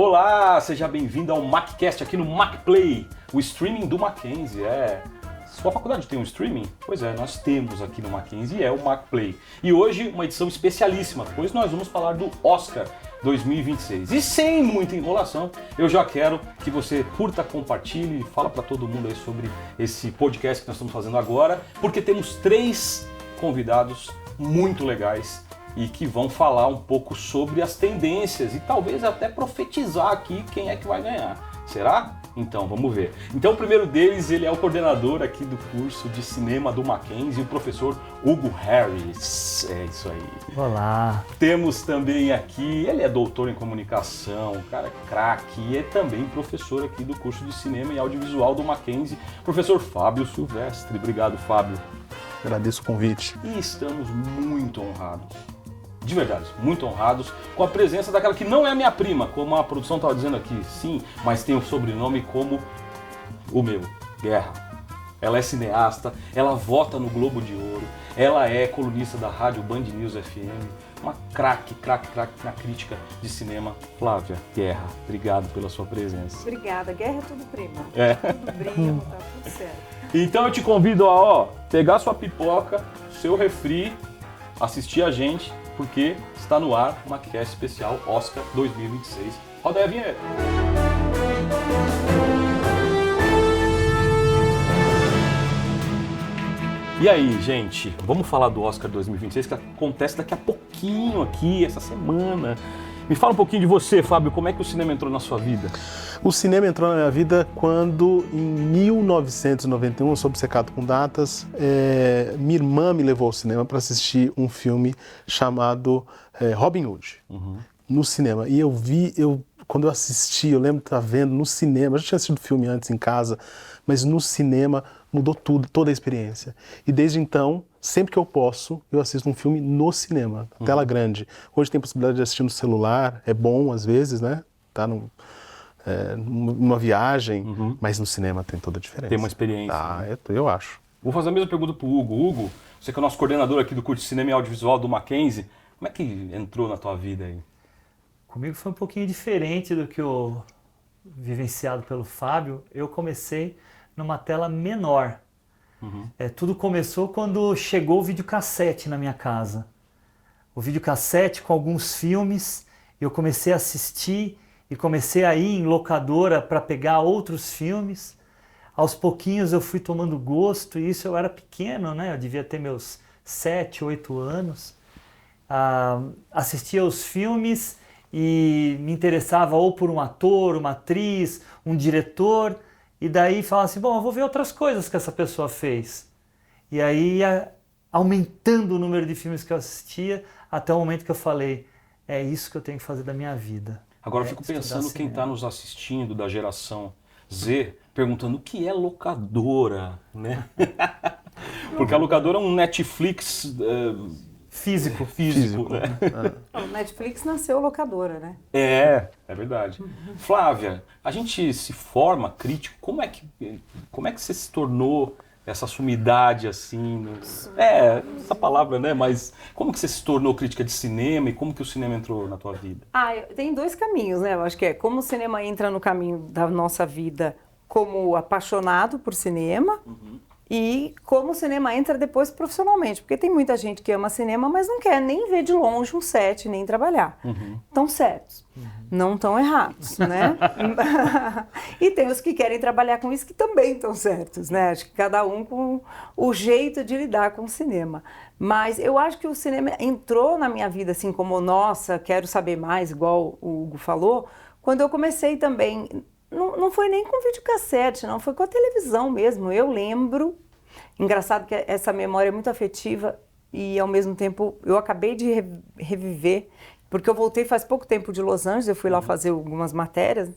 Olá, seja bem-vindo ao MacCast aqui no MacPlay, o streaming do Mackenzie. Sua faculdade tem um streaming? Pois é, nós temos aqui no Mackenzie, é o MacPlay. E hoje uma edição especialíssima, pois nós vamos falar do Oscar 2026. E sem muita enrolação, eu já quero que você curta, compartilhe, fala para todo mundo aí sobre esse podcast que nós estamos fazendo agora, porque temos 3 convidados muito legais e que vão falar um pouco sobre as tendências e talvez até profetizar aqui quem é que vai ganhar. Será? Então, vamos ver. Então, o primeiro deles, ele é o coordenador aqui do curso de cinema do Mackenzie, o professor Hugo Harris. É isso aí. Olá. Temos também aqui, ele é doutor em comunicação, cara craque, e é também professor aqui do curso de cinema e audiovisual do Mackenzie, professor Fábio Silvestre. Obrigado, Fábio. Agradeço o convite. E estamos muito honrados, de verdade, muito honrados com a presença daquela que não é minha prima, como a produção estava dizendo aqui, sim, mas tem o sobrenome como o meu, Guerra. Ela é cineasta, ela vota no Globo de Ouro, ela é colunista da rádio Band News FM, uma craque na crítica de cinema. Flávia Guerra, obrigado pela sua presença. Obrigada, Guerra é tudo prima. É. Tudo primo, tá tudo certo. Então eu te convido a pegar sua pipoca, seu refri, assistir a gente, porque está no ar uma MacCast especial Oscar 2026. Roda aí a vinheta. E aí, gente, vamos falar do Oscar 2026 que acontece daqui a pouquinho aqui, essa semana. Me fala um pouquinho de você, Fábio, como é que o cinema entrou na sua vida? O cinema entrou na minha vida quando, em 1991, eu sou obcecado com datas, minha irmã me levou ao cinema para assistir um filme chamado Robin Hood, no cinema. E quando eu assisti, eu lembro de estar vendo no cinema, eu já tinha assistido o filme antes em casa, mas no cinema mudou tudo, toda a experiência. E desde então, sempre que eu posso, eu assisto um filme no cinema, tela grande. Hoje tem possibilidade de assistir no celular, é bom às vezes, né? Tá numa viagem, mas no cinema tem toda a diferença. Tem uma experiência. Eu acho. Vou fazer a mesma pergunta pro Hugo. Hugo, você que é o nosso coordenador aqui do curso de cinema e audiovisual do Mackenzie, como é que entrou na tua vida aí? Comigo foi um pouquinho diferente do que o vivenciado pelo Fábio. Eu comecei numa tela menor. Tudo começou quando chegou o videocassete na minha casa. O videocassete com alguns filmes, eu comecei a assistir e comecei a ir em locadora para pegar outros filmes. Aos pouquinhos eu fui tomando gosto, e isso eu era pequeno, né? Eu devia ter meus 7, 8 anos. Assistia aos filmes e me interessava ou por um ator, uma atriz, um diretor, e daí falava assim, bom, eu vou ver outras coisas que essa pessoa fez. E aí ia aumentando o número de filmes que eu assistia, até o momento que eu falei, é isso que eu tenho que fazer da minha vida. Agora eu fico pensando quem está nos assistindo da geração Z, perguntando o que é locadora, né? Porque a locadora é um Netflix físico, né? O Netflix nasceu locadora, né? É verdade. Flávia, a gente se forma crítico, como é que você se tornou essa sumidade assim? Essa palavra, né? Mas como que você se tornou crítica de cinema e como que o cinema entrou na tua vida? Tem 2 caminhos, né? Eu acho que é como o cinema entra no caminho da nossa vida como apaixonado por cinema, e como o cinema entra depois profissionalmente, porque tem muita gente que ama cinema, mas não quer nem ver de longe um set, nem trabalhar. Estão certos, não estão errados, né? E tem os que querem trabalhar com isso que também estão certos, né? Acho que cada um com o jeito de lidar com o cinema. Mas eu acho que o cinema entrou na minha vida assim como, nossa, quero saber mais, igual o Hugo falou, quando eu comecei também. Não foi nem com videocassete, não, foi com a televisão mesmo. Eu lembro, engraçado que essa memória é muito afetiva e ao mesmo tempo eu acabei de reviver, porque eu voltei faz pouco tempo de Los Angeles, eu fui lá fazer algumas matérias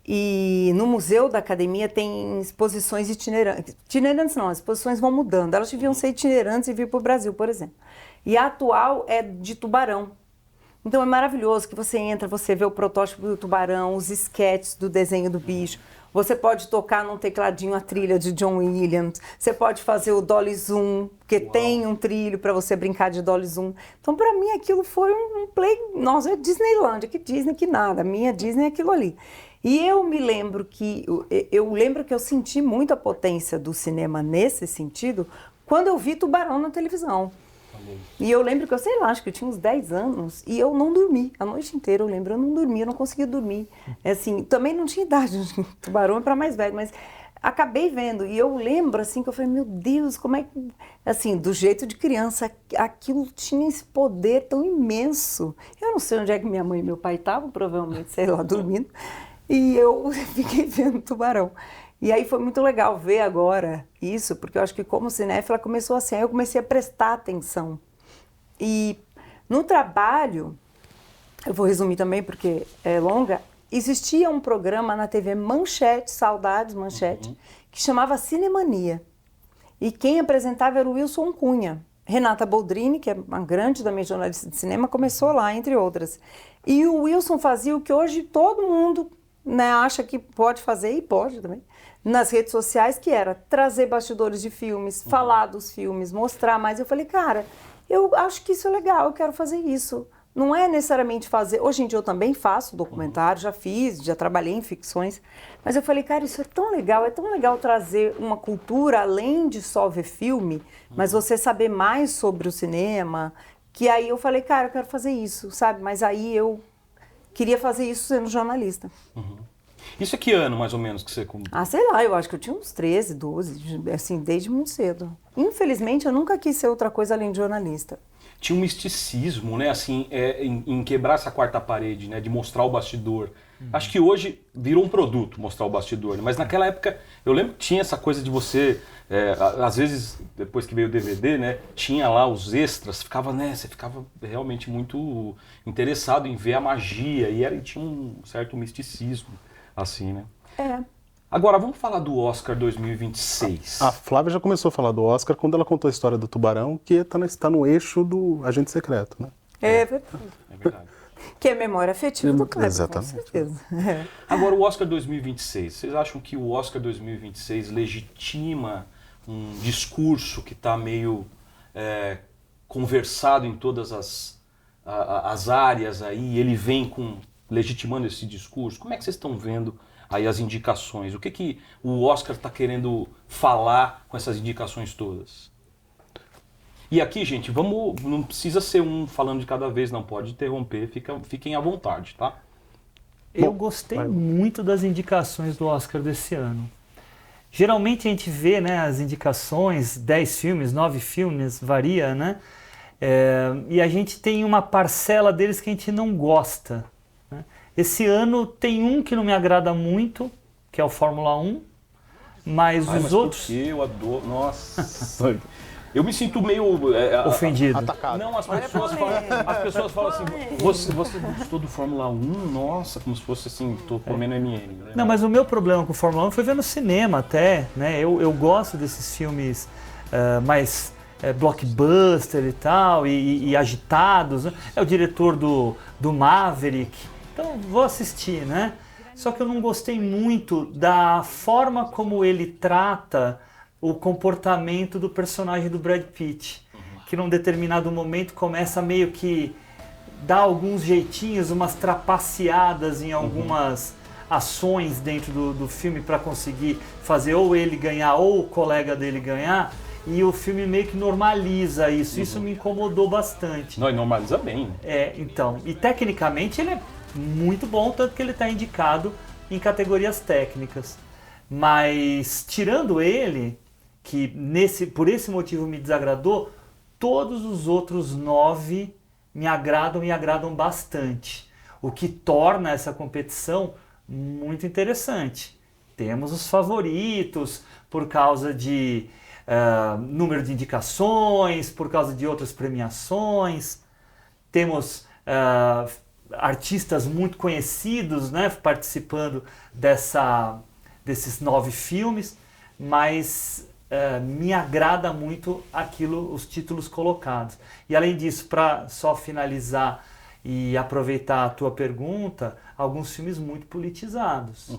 e no Museu da Academia tem exposições itinerantes. Itinerantes não, as exposições vão mudando, elas deviam ser itinerantes e vir para o Brasil, por exemplo. E a atual é de Tubarão. Então é maravilhoso que você entra, você vê o protótipo do tubarão, os esquetes do desenho do bicho. Você pode tocar num tecladinho a trilha de John Williams. Você pode fazer o Dolly Zoom, porque tem um trilho para você brincar de Dolly Zoom. Então, para mim, aquilo foi um play... Nossa, é Disneylandia, que Disney, que nada. A minha Disney é aquilo ali. E eu me lembro que... Eu lembro que eu senti muito a potência do cinema nesse sentido quando eu vi Tubarão na televisão. E eu lembro que eu, sei lá, acho que eu tinha uns 10 anos e eu não dormi. A noite inteira, eu lembro, eu não dormi, eu não conseguia dormir. Assim, também não tinha idade, Tubarão é para mais velho, mas acabei vendo. E eu lembro, assim, que eu falei, meu Deus, como é que... Assim, do jeito de criança, aquilo tinha esse poder tão imenso. Eu não sei onde é que minha mãe e meu pai estavam, provavelmente, sei lá, dormindo. E eu fiquei vendo Tubarão. E aí foi muito legal ver agora isso, porque eu acho que como cinéfila começou assim, aí eu comecei a prestar atenção. E no trabalho, eu vou resumir também porque é longa, existia um programa na TV Manchete, saudades Manchete, que chamava Cinemania. E quem apresentava era o Wilson Cunha. Renata Boldrini, que é uma grande também jornalista de cinema, começou lá, entre outras. E o Wilson fazia o que hoje todo mundo, né, acha que pode fazer, e pode também, nas redes sociais, que era trazer bastidores de filmes, falar dos filmes, mostrar mais. Eu falei, cara, eu acho que isso é legal, eu quero fazer isso. Não é necessariamente fazer... Hoje em dia eu também faço documentário, já fiz, já trabalhei em ficções. Mas eu falei, cara, isso é tão legal trazer uma cultura além de só ver filme, mas você saber mais sobre o cinema, que aí eu falei, cara, eu quero fazer isso, sabe? Mas aí eu queria fazer isso sendo jornalista. Isso é que ano, mais ou menos, que você... Ah, sei lá, eu acho que eu tinha uns 13, 12, assim, desde muito cedo. Infelizmente, eu nunca quis ser outra coisa além de jornalista. Tinha um misticismo, né, assim, em quebrar essa quarta parede, né, de mostrar o bastidor. Acho que hoje virou um produto mostrar o bastidor, né? Mas naquela época, eu lembro que tinha essa coisa de você, às vezes, depois que veio o DVD, né, tinha lá os extras, você ficava realmente muito interessado em ver a magia, e tinha um certo misticismo, assim, né? Agora, vamos falar do Oscar 2026. A Flávia já começou a falar do Oscar quando ela contou a história do Tubarão, que está no eixo do Agente Secreto, né? É verdade. É verdade. Que é memória afetiva do Kleber, Exatamente. com certeza. Agora, o Oscar 2026. Vocês acham que o Oscar 2026 legitima um discurso que está meio conversado em todas as áreas aí? Ele vem legitimando esse discurso? Como é que vocês estão vendo aí as indicações? O que o Oscar está querendo falar com essas indicações todas? E aqui, gente, não precisa ser um falando de cada vez, não pode interromper, fiquem à vontade, tá? Eu gostei muito das indicações do Oscar desse ano. Geralmente a gente vê, né, as indicações, 10 filmes, 9 filmes, varia, né? E a gente tem uma parcela deles que a gente não gosta. Né? Esse ano tem um que não me agrada muito, que é o Fórmula 1, mas os outros... Porque eu adoro... Nossa... Eu me sinto meio... ofendido. Atacado. Não, as pessoas falam assim, você gostou do Fórmula 1? Nossa, como se fosse assim, tô comendo M&M. Né? Não, mas o meu problema com o Fórmula 1 foi ver no cinema até, né? Eu gosto desses filmes mais blockbuster e tal, e agitados. Né? É o diretor do Maverick, então vou assistir, né? Só que eu não gostei muito da forma como ele trata o comportamento do personagem do Brad Pitt, que num determinado momento começa meio que dar alguns jeitinhos, umas trapaceadas em algumas ações dentro do filme para conseguir fazer ou ele ganhar ou o colega dele ganhar, e o filme meio que normaliza isso. Isso me incomodou bastante. Não, e normaliza bem. Né? Então, e tecnicamente ele é muito bom, tanto que ele está indicado em categorias técnicas. Mas, tirando ele, que por esse motivo me desagradou, todos os outros 9 me agradam bastante. O que torna essa competição muito interessante. Temos os favoritos por causa de número de indicações, por causa de outras premiações. Temos artistas muito conhecidos, né, participando desses 9 filmes, mas me agrada muito os títulos colocados. E além disso, para só finalizar, E aproveitar a tua pergunta, alguns filmes muito politizados.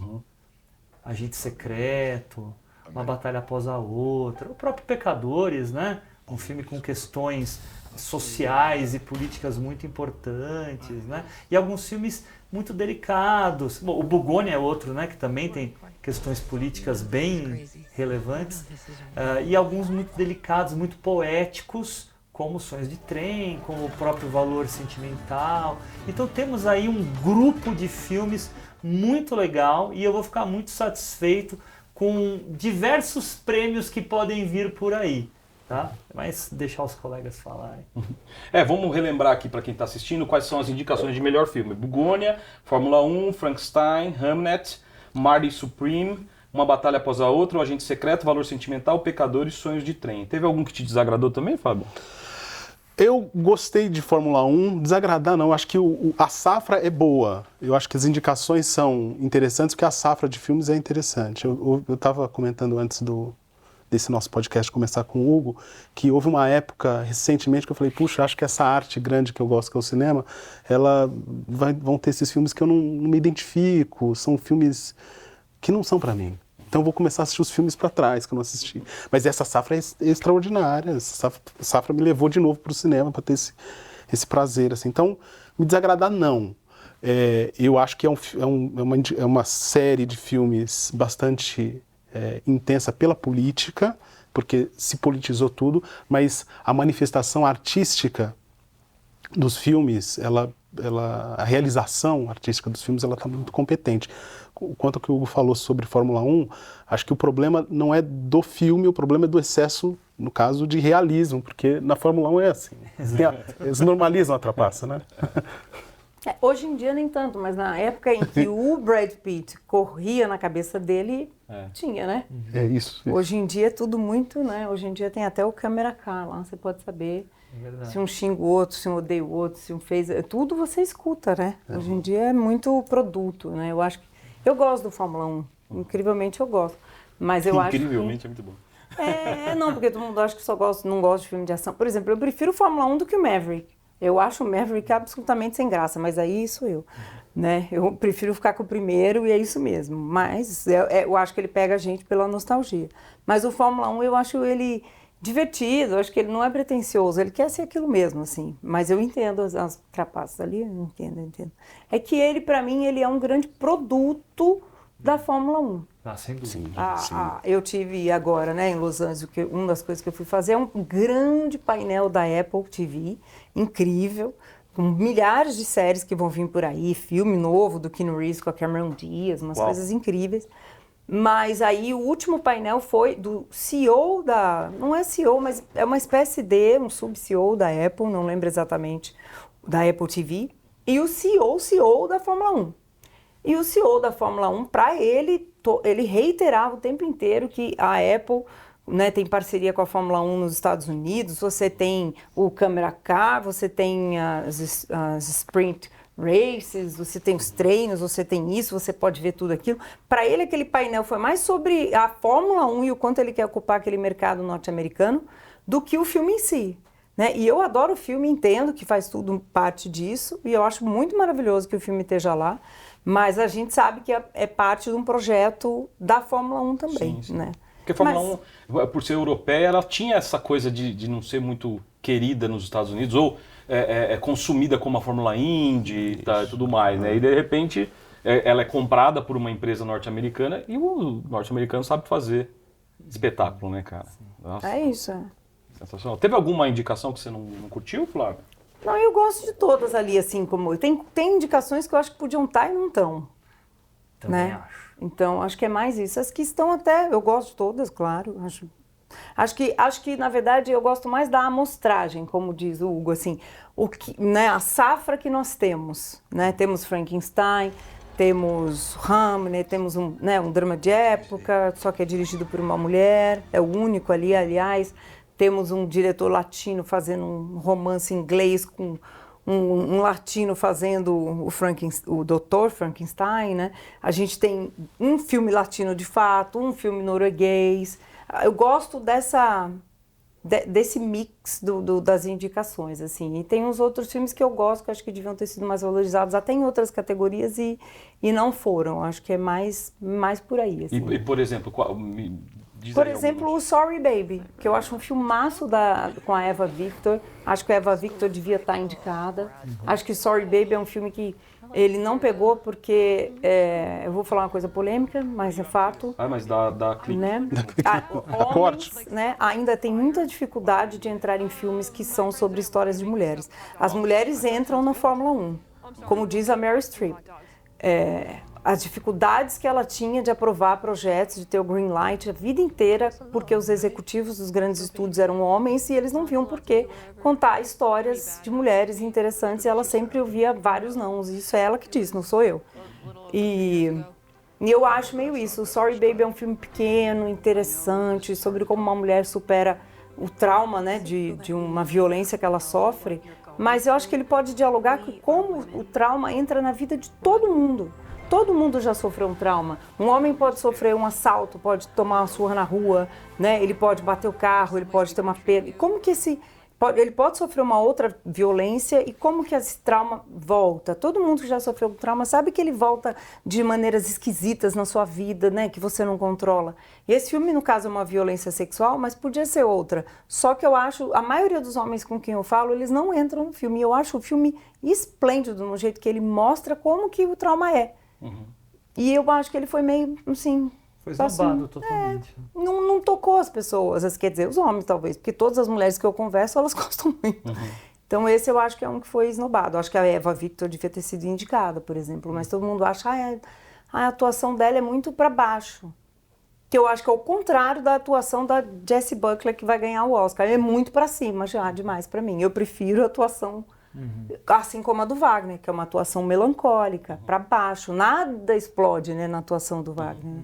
Agente Secreto, Uma Batalha Após a Outra, o próprio Pecadores, né? Um filme com questões sociais e políticas muito importantes, né? E alguns filmes muito delicados. Bom, o Bugônia é outro, né? Que também tem questões políticas bem relevantes. E alguns muito delicados, muito poéticos, como Sonhos de Trem, como o próprio Valor Sentimental. Então temos aí um grupo de filmes muito legal e eu vou ficar muito satisfeito com diversos prêmios que podem vir por aí. Tá? Mas deixar os colegas falarem. Vamos relembrar aqui para quem está assistindo quais são as indicações de melhor filme. Bugônia, Fórmula 1, Frankenstein, Hamnet, Marty Supreme, Uma Batalha Após a Outra, O Agente Secreto, Valor Sentimental, Pecadores, Sonhos de Trem. Teve algum que te desagradou também, Fábio? Eu gostei de Fórmula 1, desagradar não, acho que a safra é boa. Eu acho que as indicações são interessantes, porque a safra de filmes é interessante. Eu estava comentando antes desse nosso podcast começar com o Hugo, que houve uma época recentemente que eu falei, puxa, acho que essa arte grande que eu gosto, que é o cinema, vão ter esses filmes que eu não me identifico, são filmes que não são para mim. Então eu vou começar a assistir os filmes para trás, que eu não assisti. Mas essa safra é extraordinária, essa safra me levou de novo para o cinema para ter esse prazer. Assim. Então, me desagradar não. Eu acho que é uma série de filmes bastante intensa pela política, porque se politizou tudo, mas a manifestação artística dos filmes, a realização artística dos filmes, ela está muito competente. Quanto ao que o Hugo falou sobre Fórmula 1, acho que o problema não é do filme, o problema é do excesso, no caso, de realismo, porque na Fórmula 1 é assim. Eles normalizam a trapaça, né? Hoje em dia nem tanto, mas na época em que o Brad Pitt corria na cabeça dele, tinha, né? É isso. Hoje em dia é tudo muito, né? Hoje em dia tem até o câmera car lá, você pode saber se um xinga o outro, se um odeia o outro, se um fez... Tudo você escuta, né? Hoje em dia é muito produto, né? Eu acho que... Eu gosto do Fórmula 1, incrivelmente eu gosto, mas eu acho que... Incrivelmente é muito bom. Não, porque todo mundo acha que não gosta de filme de ação. Por exemplo, eu prefiro o Fórmula 1 do que o Maverick. Eu acho o Maverick absolutamente sem graça, mas aí sou eu, né? Eu prefiro ficar com o primeiro e é isso mesmo. Mas eu acho que ele pega a gente pela nostalgia. Mas o Fórmula 1 eu acho ele divertido, eu acho que ele não é pretensioso, ele quer ser aquilo mesmo, assim. Mas eu entendo as trapaças ali, eu entendo. É que ele, para mim, ele é um grande produto da Fórmula 1. Sem dúvida. Eu tive agora, né, em Los Angeles, uma das coisas que eu fui fazer é um grande painel da Apple TV, incrível, com milhares de séries que vão vir por aí, filme novo do Keanu Reeves com a Cameron Diaz, umas coisas incríveis. Mas aí o último painel foi do CEO não é CEO, mas é uma espécie de um sub-CEO da Apple, não lembro exatamente, da Apple TV, e o CEO da Fórmula 1. E o CEO da Fórmula 1, para ele reiterava o tempo inteiro que a Apple, né, tem parceria com a Fórmula 1 nos Estados Unidos, você tem o Câmera Car, você tem as Sprint Races, você tem os treinos, você tem isso, você pode ver tudo aquilo. Para ele, aquele painel foi mais sobre a Fórmula 1 e o quanto ele quer ocupar aquele mercado norte-americano do que o filme em si. Né? E eu adoro o filme, entendo que faz tudo parte disso, e eu acho muito maravilhoso que o filme esteja lá, mas a gente sabe que é parte de um projeto da Fórmula 1 também. Sim. Né? Porque a Fórmula 1, por ser europeia, ela tinha essa coisa de não ser muito querida nos Estados Unidos, ou consumida como a Fórmula Indy e tudo mais, né? E de repente ela é comprada por uma empresa norte-americana e o norte-americano sabe fazer espetáculo, né, cara? Nossa, é isso. sensacional. Teve alguma indicação que você não curtiu, Flávio? Não, eu gosto de todas ali, assim como... Tem indicações que eu acho que podiam estar e não estão. Também né? acho. Então, acho que é mais isso. As que estão até... Eu gosto de todas, claro. Acho que, na verdade, eu gosto mais da amostragem, como diz o Hugo, assim, né, a safra que nós temos, né? Temos Frankenstein, temos Hamnet, temos um drama de época, só que é dirigido por uma mulher, é o único ali, aliás. Temos um diretor latino fazendo um romance inglês com um latino fazendo o Dr. Frankenstein, né? A gente tem um filme latino de fato, um filme norueguês. Eu gosto desse mix das indicações, assim. E tem uns outros filmes que eu gosto, que acho que deviam ter sido mais valorizados, até em outras categorias, e não foram. Acho que é mais por aí, assim. E por exemplo, Por exemplo, o Sorry Baby, que eu acho um filmaço com a Eva Victor. Acho que a Eva Victor devia estar indicada. Acho que Sorry Baby é um filme que ele não pegou porque, eu vou falar uma coisa polêmica, mas é fato. Mas dá clique. Né? Corte. Né, ainda tem muita dificuldade de entrar em filmes que são sobre histórias de mulheres. As mulheres entram na Fórmula 1, como diz a Meryl Streep. As dificuldades que ela tinha de aprovar projetos, de ter o green light a vida inteira, porque os executivos dos grandes estúdios eram homens e eles não viam por que contar histórias de mulheres interessantes, e ela sempre ouvia vários nãos. Isso é ela que diz, não sou eu. E eu acho meio isso. O Sorry Baby é um filme pequeno, interessante, sobre como uma mulher supera o trauma, né, de uma violência que ela sofre, mas eu acho que ele pode dialogar com como o trauma entra na vida de todo mundo. Todo mundo já sofreu um trauma. Um homem pode sofrer um assalto, pode tomar uma surra na rua, né? Ele pode bater o carro, ele pode ter uma perda. E como que ele pode sofrer uma outra violência e como que esse trauma volta? Todo mundo que já sofreu um trauma sabe que ele volta de maneiras esquisitas na sua vida, né? Que você não controla. E esse filme, no caso, é uma violência sexual, mas podia ser outra. Só que eu acho, a maioria dos homens com quem eu falo, eles não entram no filme. E eu acho o filme esplêndido no jeito que ele mostra como que o trauma é. E eu acho que ele foi meio, assim... Foi esnobado totalmente. Não tocou as pessoas, quer dizer, os homens talvez, porque todas as mulheres que eu converso, elas gostam muito. Então esse eu acho que é um que foi esnobado. Acho que a Eva Victor devia ter sido indicada, por exemplo, mas todo mundo acha que a atuação dela é muito para baixo. Que eu acho que é o contrário da atuação da Jessie Buckley, que vai ganhar o Oscar. É muito para cima já, demais para mim. Eu prefiro a atuação... Assim como a do Wagner, que é uma atuação melancólica, para baixo. Nada explode, né, na atuação do Wagner. Né?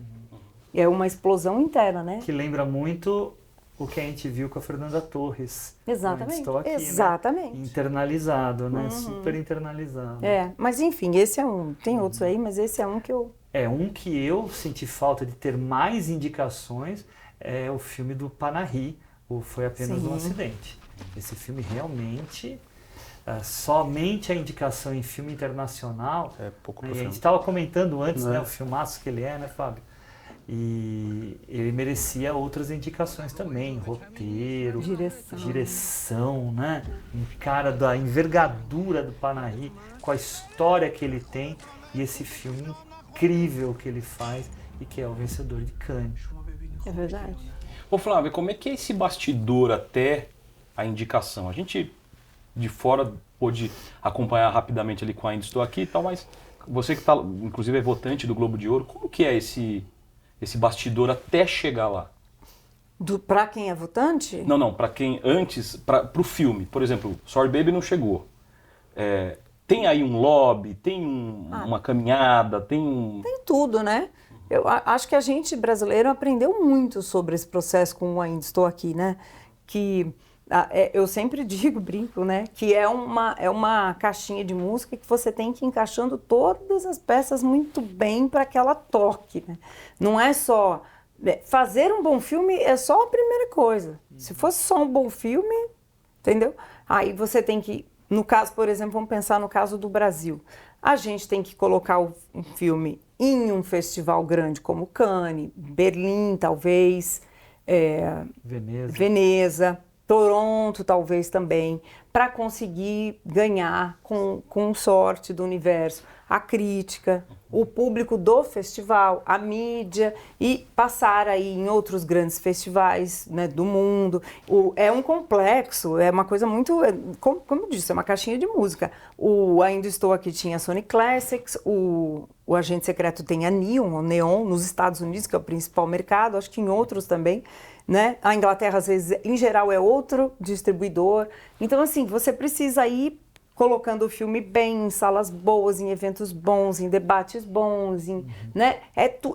É uma explosão interna, né? Que lembra muito o que a gente viu com a Fernanda Torres. Exatamente. Estou aqui, exatamente. Né? Internalizado, né? Super internalizado. Mas enfim, esse é um. Tem outros aí, mas esse é um que eu... Um que eu senti falta de ter mais indicações é o filme do Panahi, o Foi Apenas um Acidente. Esse filme realmente... somente a indicação em filme internacional, pouco a gente estava comentando antes, né, o filmaço que ele é, né, Fábio? E ele merecia outras indicações também, roteiro, direção, né? Um cara da envergadura do Panahi, com a história que ele tem e esse filme incrível que ele faz e que é o vencedor de Cannes. É verdade. Ô Flávio, como é que é esse bastidor até a indicação? A gente de fora pôde acompanhar rapidamente ali com a Ainda Estou Aqui e tal, mas você que está, inclusive, é votante do Globo de Ouro, como que é esse bastidor até chegar lá? Para quem é votante? Não, para quem antes, para o filme. Por exemplo, Sorry Baby não chegou. Tem aí um lobby, tem uma caminhada, tem tudo, né? Eu acho que a gente brasileiro aprendeu muito sobre esse processo com o Ainda Estou Aqui, né? Que... eu sempre digo, brinco, né, que é uma caixinha de música que você tem que ir encaixando todas as peças muito bem para que ela toque, né? Não é só... fazer um bom filme é só a primeira coisa. Se fosse só um bom filme, entendeu? Aí você tem que... No caso, por exemplo, vamos pensar no caso do Brasil. A gente tem que colocar um filme em um festival grande como Cannes, Berlim, talvez, Veneza, Toronto, talvez também, para conseguir ganhar com sorte do universo a crítica, o público do festival, a mídia e passar aí em outros grandes festivais, né, do mundo. É um complexo, é uma coisa muito, como eu disse, é uma caixinha de música. O Ainda Estou Aqui tinha a Sony Classics, o Agente Secreto tem a Neon nos Estados Unidos, que é o principal mercado, acho que em outros também. Né? A Inglaterra, às vezes, em geral, é outro distribuidor. Então, assim, você precisa ir colocando o filme bem, em salas boas, em eventos bons, em debates bons, né?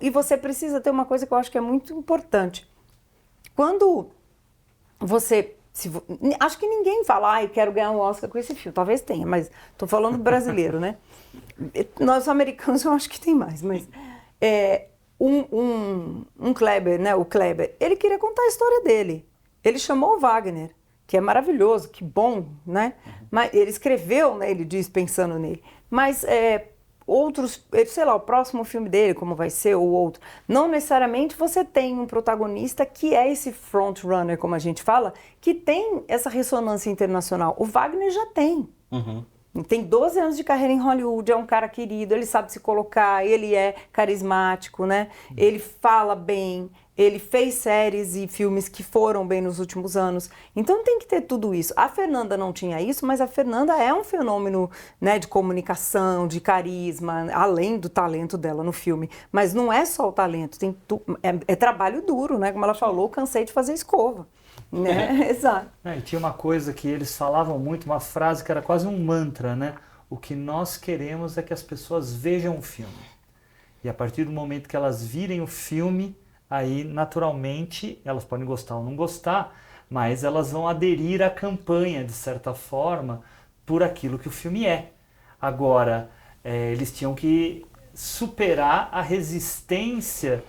E você precisa ter uma coisa que eu acho que é muito importante. Quando você... acho que ninguém fala, quero ganhar um Oscar com esse filme. Talvez tenha, mas estou falando brasileiro, né? Nós, americanos, eu acho que tem mais, mas... um Kleber, né, o Kleber, ele queria contar a história dele. Ele chamou o Wagner, que é maravilhoso, que bom, né? Mas ele escreveu, né, ele diz, pensando nele. Mas outros, sei lá, o próximo filme dele, como vai ser, ou outro, não necessariamente você tem um protagonista que é esse front-runner, como a gente fala, que tem essa ressonância internacional. O Wagner já tem. Tem 12 anos de carreira em Hollywood, é um cara querido, ele sabe se colocar, ele é carismático, né? Ele fala bem, ele fez séries e filmes que foram bem nos últimos anos. Então tem que ter tudo isso. A Fernanda não tinha isso, mas a Fernanda é um fenômeno, né, de comunicação, de carisma, além do talento dela no filme. Mas não é só o talento, é trabalho duro, né? Como ela falou, cansei de fazer escova. Né? Exato. E tinha uma coisa que eles falavam muito, uma frase que era quase um mantra, né? O que nós queremos é que as pessoas vejam o filme. E a partir do momento que elas virem o filme, aí naturalmente elas podem gostar ou não gostar, mas elas vão aderir à campanha, de certa forma, por aquilo que o filme é. Agora, eles tinham que superar a resistência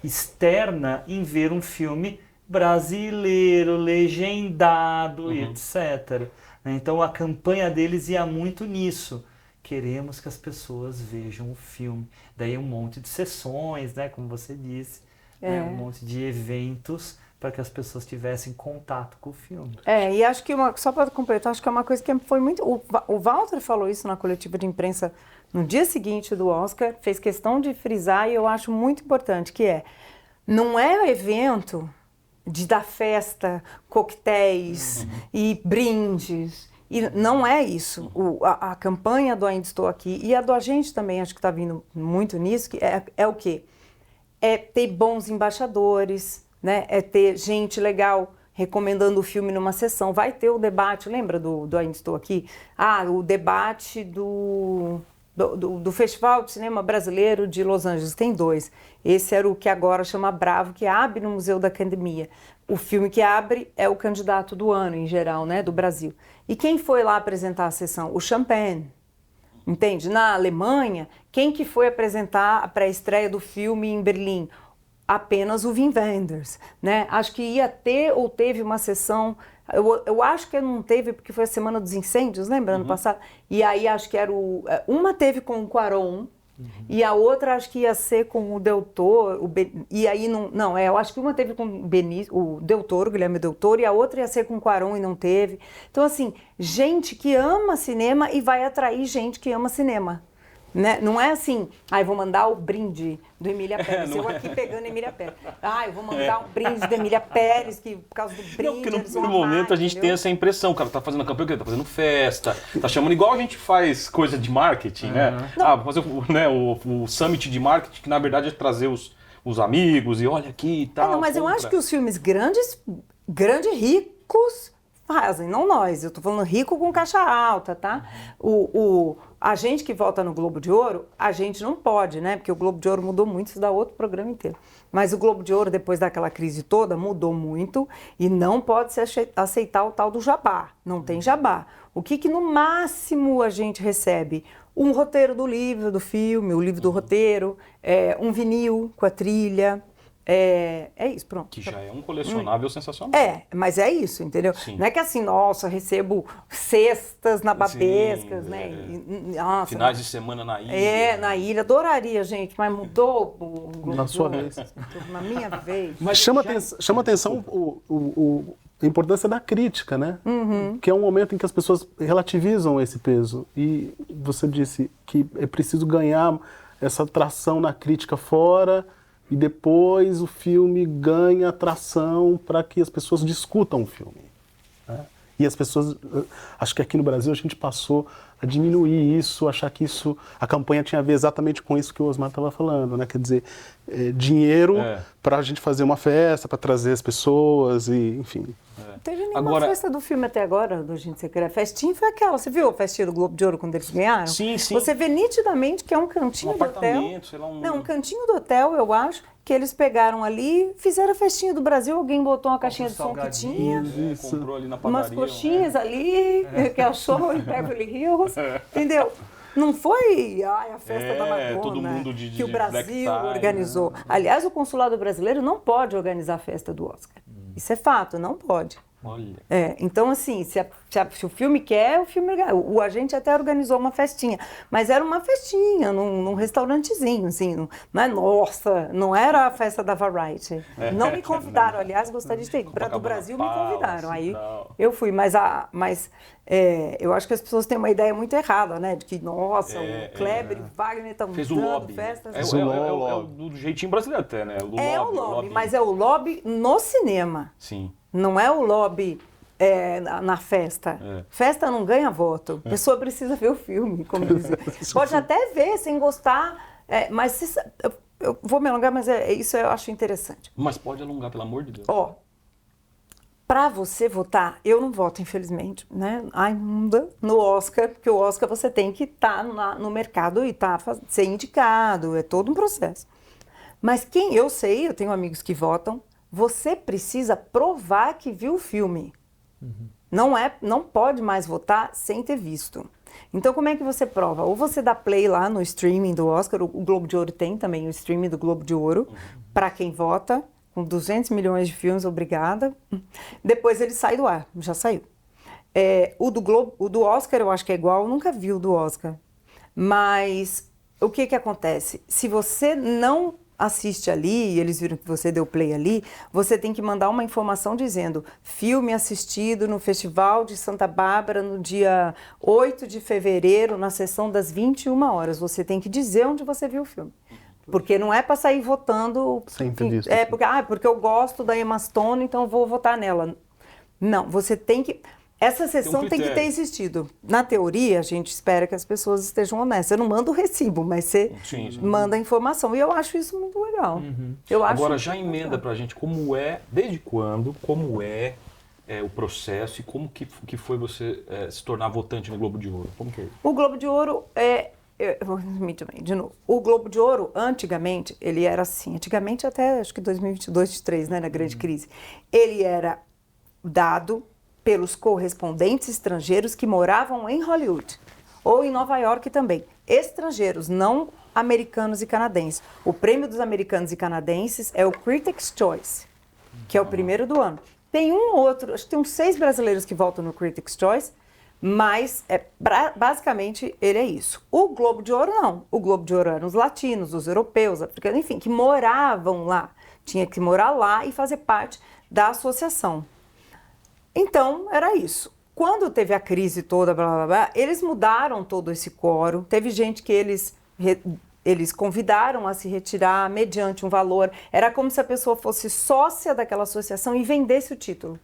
externa em ver um filme brasileiro, legendado, e etc. Então a campanha deles ia muito nisso. Queremos que as pessoas vejam o filme. Daí um monte de sessões, né, como você disse, né, um monte de eventos para que as pessoas tivessem contato com o filme. E acho que, só para completar, acho que é uma coisa que foi muito... O Walter falou isso na coletiva de imprensa no dia seguinte do Oscar, fez questão de frisar, e eu acho muito importante, que não é evento de dar festa, coquetéis e brindes. E não é isso. A campanha do Ainda Estou Aqui e a do Agente também, acho que está vindo muito nisso, que é o quê? É ter bons embaixadores, né? É ter gente legal recomendando o filme numa sessão. Vai ter o debate, lembra do Ainda Estou Aqui? O debate do Festival de Cinema Brasileiro de Los Angeles, tem 2. Esse era o que agora chama Bravo, que abre no Museu da Academia. O filme que abre é o candidato do ano, em geral, né, do Brasil. E quem foi lá apresentar a sessão? O Champagne, entende? Na Alemanha, quem que foi apresentar a pré-estreia do filme em Berlim? Apenas o Wim Wenders, né? Acho que ia ter ou teve uma sessão... Eu acho que não teve, porque foi a Semana dos Incêndios, lembra, ano passado? E aí acho que era uma teve com o Cuarón, e a outra acho que ia ser com o Del Toro, e aí eu acho que uma teve com o Del Toro, Guilherme Del Toro, e a outra ia ser com o Cuarón e não teve. Então, assim, gente que ama cinema e vai atrair gente que ama cinema. Né? Não é assim, vou mandar o brinde do Emília Pérez, eu aqui pegando Emília Pérez. Eu vou mandar um brinde da Emília Pérez, que por causa do brinde... Não, porque no momento a gente tem essa impressão, cara, tá fazendo a campanha, tá fazendo festa, tá chamando igual a gente faz coisa de marketing, né? Vou fazer o summit de marketing, que na verdade é trazer os amigos e olha aqui e tal. Mas eu acho que os filmes grandes ricos fazem, não nós. Eu tô falando rico com caixa alta, tá? A gente que vota no Globo de Ouro, a gente não pode, né? Porque o Globo de Ouro mudou muito, isso dá outro programa inteiro. Mas o Globo de Ouro, depois daquela crise toda, mudou muito e não pode se aceitar o tal do jabá. Não tem jabá. O que no máximo a gente recebe? Um roteiro do livro, do filme, o livro do roteiro, um vinil com a trilha. É isso, pronto. Que já é um colecionável sensacional. Mas é isso, entendeu? Sim. Não é que assim, nossa, recebo cestas nababescas, né? Nossa, finais de semana na ilha. Na ilha. Adoraria, gente, mas mudou na sua vez. Na minha vez. Mas chama atenção a importância da crítica, né? Que é um momento em que as pessoas relativizam esse peso. E você disse que é preciso ganhar essa tração na crítica fora... E depois o filme ganha atração para que as pessoas discutam o filme. Né? E as pessoas, acho que aqui no Brasil a gente passou a diminuir isso, achar que a campanha tinha a ver exatamente com isso que o Osmar estava falando, né? Quer dizer, dinheiro para a gente fazer uma festa, para trazer as pessoas, e enfim. Não teve nenhuma festa do filme até agora, do Agente Secreto. A festinha foi aquela, você viu a festinha do Globo de Ouro quando eles ganharam? Sim, sim. Você vê nitidamente que é um cantinho do hotel. Sei lá, um cantinho do hotel, eu acho, que eles pegaram ali, fizeram a festinha do Brasil, alguém botou uma caixinha de som que tinha, comprou ali na padaria, umas coxinhas ali, que achou em Beverly Hills, entendeu? Não foi a festa da Madonna todo mundo que o Brasil organizou. Aliás, o consulado brasileiro não pode organizar a festa do Oscar. Isso é fato, não pode. Olha. Então, assim, se o filme quer, o filme ganha. A gente até organizou uma festinha, mas era uma festinha num restaurantezinho, assim, nossa, não era a festa da Variety. Não me convidaram, aliás, gostaria de ter ido. Do Brasil me convidaram, aí eu fui, mas eu acho que as pessoas têm uma ideia muito errada, né, de que, nossa, o Kleber e o Wagner estão dando festas. Do jeitinho brasileiro até, né? O lobby, mas é o lobby no cinema. Sim. Não é o lobby na festa. Festa não ganha voto. A pessoa precisa ver o filme, como dizia. Pode até ver sem gostar, mas eu vou me alongar, mas isso eu acho interessante. Mas pode alongar, pelo amor de Deus. Para você votar, eu não voto, infelizmente, né? Ainda no Oscar, porque o Oscar você tem que estar no mercado e ser indicado, é todo um processo. Mas eu sei, eu tenho amigos que votam, você precisa provar que viu o filme. Não pode mais votar sem ter visto. Então, como é que você prova? Ou você dá play lá no streaming do Oscar, o Globo de Ouro tem também o streaming do Globo de Ouro, para quem vota, com 200 milhões de filmes, obrigada. Depois ele sai do ar, já saiu. O do Oscar eu acho que é igual, eu nunca vi o do Oscar. Mas o que acontece? Se você não assiste ali, e eles viram que você deu play ali, você tem que mandar uma informação dizendo filme assistido no Festival de Santa Bárbara no dia 8 de fevereiro, na sessão das 21 horas. Você tem que dizer onde você viu o filme. Porque não é para sair votando... Sem ter visto. Porque eu gosto da Emma Stone, então eu vou votar nela. Não, você tem que... Essa sessão tem que ter existido. Na teoria, a gente espera que as pessoas estejam honestas. Você não manda o recibo, mas você manda a informação. E eu acho isso muito legal. Agora, já emenda pra gente desde quando, o processo e como que foi você se tornar votante no Globo de Ouro? Como que é isso? O Globo de Ouro de novo. O Globo de Ouro, antigamente, ele era assim. Antigamente até, acho que 2022, 2023, né, na grande crise. Ele era dado pelos correspondentes estrangeiros que moravam em Hollywood ou em Nova York também. Estrangeiros, não americanos e canadenses. O prêmio dos americanos e canadenses é o Critics' Choice, que é o primeiro do ano. Tem um outro, acho que tem uns 6 brasileiros que votam no Critics' Choice, mas basicamente ele é isso. O Globo de Ouro não. O Globo de Ouro eram os latinos, os europeus, africanos, enfim, que moravam lá. Tinha que morar lá e fazer parte da associação. Então, era isso. Quando teve a crise toda, blá, blá, blá, eles mudaram todo esse quórum. Teve gente que eles convidaram a se retirar mediante um valor. Era como se a pessoa fosse sócia daquela associação e vendesse o título.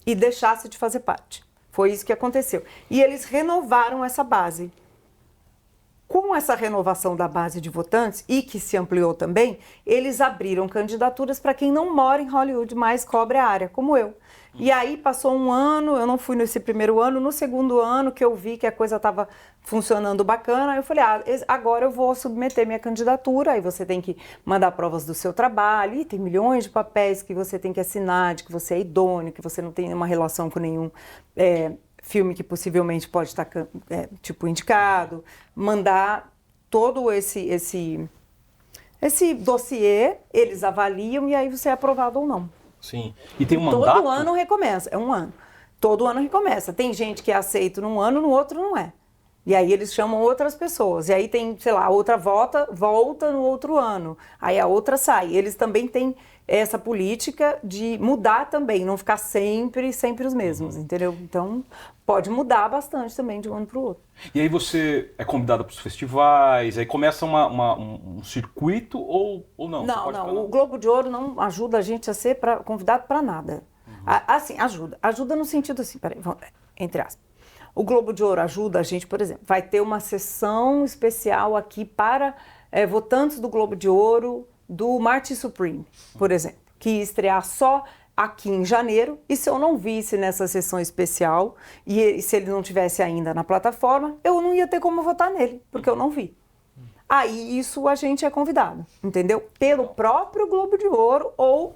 E deixasse de fazer parte. Foi isso que aconteceu. E eles renovaram essa base. Com essa renovação da base de votantes, e que se ampliou também, eles abriram candidaturas para quem não mora em Hollywood, mas cobre a área, como eu. E aí passou um ano, eu não fui nesse primeiro ano, no segundo ano que eu vi que a coisa estava funcionando bacana, eu falei, agora eu vou submeter minha candidatura, aí você tem que mandar provas do seu trabalho, e tem milhões de papéis que você tem que assinar, de que você é idôneo, que você não tem nenhuma relação com nenhum filme que possivelmente pode estar indicado, mandar todo esse dossiê, eles avaliam e aí você é aprovado ou não. Sim. E tem um mandato? Todo ano recomeça, é um ano. Todo ano recomeça. Tem gente que é aceito num ano, no outro não é. E aí eles chamam outras pessoas. E aí tem, sei lá, a outra volta no outro ano. Aí a outra sai. Eles também têm essa política de mudar também, não ficar sempre os mesmos, entendeu? Então, pode mudar bastante também de um ano para o outro. E aí você é convidada para os festivais, aí começa um circuito ou não? Não. O Globo de Ouro não ajuda a gente a ser convidado para nada. Assim, ajuda. Ajuda no sentido assim, entre aspas. O Globo de Ouro ajuda a gente, por exemplo, vai ter uma sessão especial aqui para votantes do Globo de Ouro do Marty Supreme, por exemplo, que ia estrear só aqui em janeiro, e se eu não visse nessa sessão especial, e se ele não tivesse ainda na plataforma, eu não ia ter como votar nele, porque eu não vi. Aí isso a gente é convidado, entendeu? Pelo próprio Globo de Ouro, ou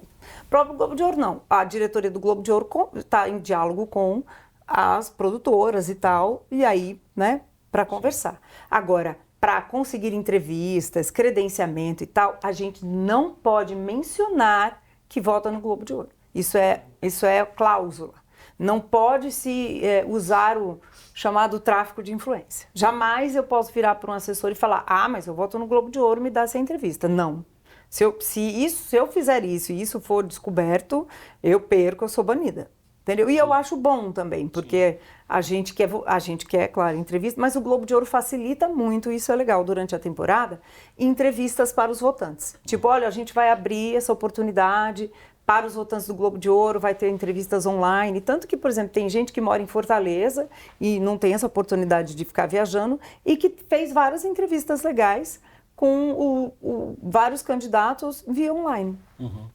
próprio Globo de Ouro não, a diretoria do Globo de Ouro está em diálogo com as produtoras e tal, e aí, né, para conversar. Agora, para conseguir entrevistas, credenciamento e tal, a gente não pode mencionar que vota no Globo de Ouro. Isso é cláusula. Não pode se usar o chamado tráfico de influência. Jamais eu posso virar para um assessor e falar, mas eu voto no Globo de Ouro, me dá essa entrevista. Não. Se eu fizer isso e isso for descoberto, eu perco, eu sou banida. Entendeu? E eu acho bom também, porque a gente quer, claro, entrevista, mas o Globo de Ouro facilita muito, isso é legal, durante a temporada, entrevistas para os votantes. Tipo, olha, a gente vai abrir essa oportunidade para os votantes do Globo de Ouro, vai ter entrevistas online, tanto que, por exemplo, tem gente que mora em Fortaleza e não tem essa oportunidade de ficar viajando e que fez várias entrevistas legais com vários candidatos via online. Uhum.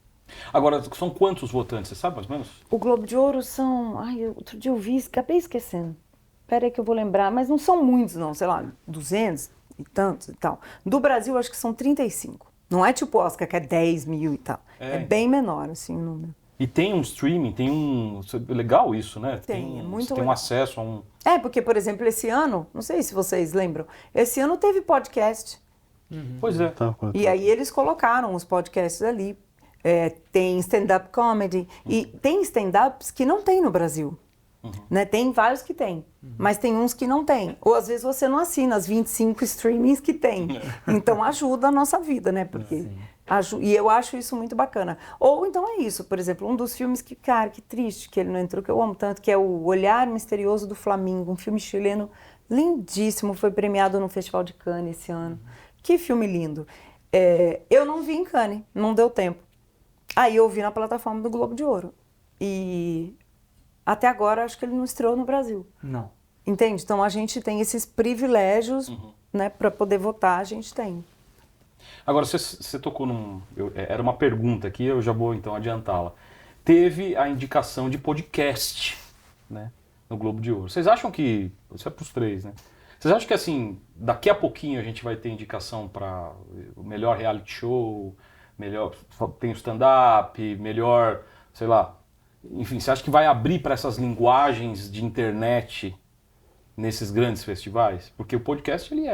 Agora, são quantos votantes, você sabe mais ou menos? O Globo de Ouro são... outro dia eu vi, acabei esquecendo. Espera aí que eu vou lembrar, mas não são muitos não, sei lá, 200 e tantos e tal. Do Brasil, acho que são 35. Não é tipo Oscar, que é 10 mil e tal. É bem menor, assim, o número. E tem um streaming, legal isso, né? Tem, é muito você tem um legal. acesso a um... Porque, por exemplo, esse ano, não sei se vocês lembram, esse ano teve podcast. Pois é. Tá, E aí eles colocaram os podcasts ali. Tem stand-up comedy. E tem stand-ups que não tem no Brasil. Né? Tem vários que tem, mas tem uns que não tem. Ou às vezes você não assina as 25 streamings que tem. Então ajuda a nossa vida, né? Porque e eu acho isso muito bacana. Ou então é isso, por exemplo, um dos filmes que, cara, que triste que ele não entrou, que eu amo tanto, que é O Olhar Misterioso do Flamingo, um filme chileno lindíssimo, foi premiado no Festival de Cannes esse ano. Que filme lindo. Eu não vi em Cannes, não deu tempo. Aí eu vi na plataforma do Globo de Ouro. E até agora acho que ele não estreou no Brasil. Não. Entende? Então a gente tem esses privilégios, né, para poder votar, a gente tem. Agora, você tocou era uma pergunta aqui, eu já vou então adiantá-la. Teve a indicação de podcast, né, no Globo de Ouro. Vocês acham que... Isso é para os três, né? Vocês acham que, assim, daqui a pouquinho a gente vai ter indicação para o melhor reality show, melhor... Tem o stand-up, melhor, sei lá... Enfim, você acha que vai abrir para essas linguagens de internet nesses grandes festivais? Porque o podcast, ele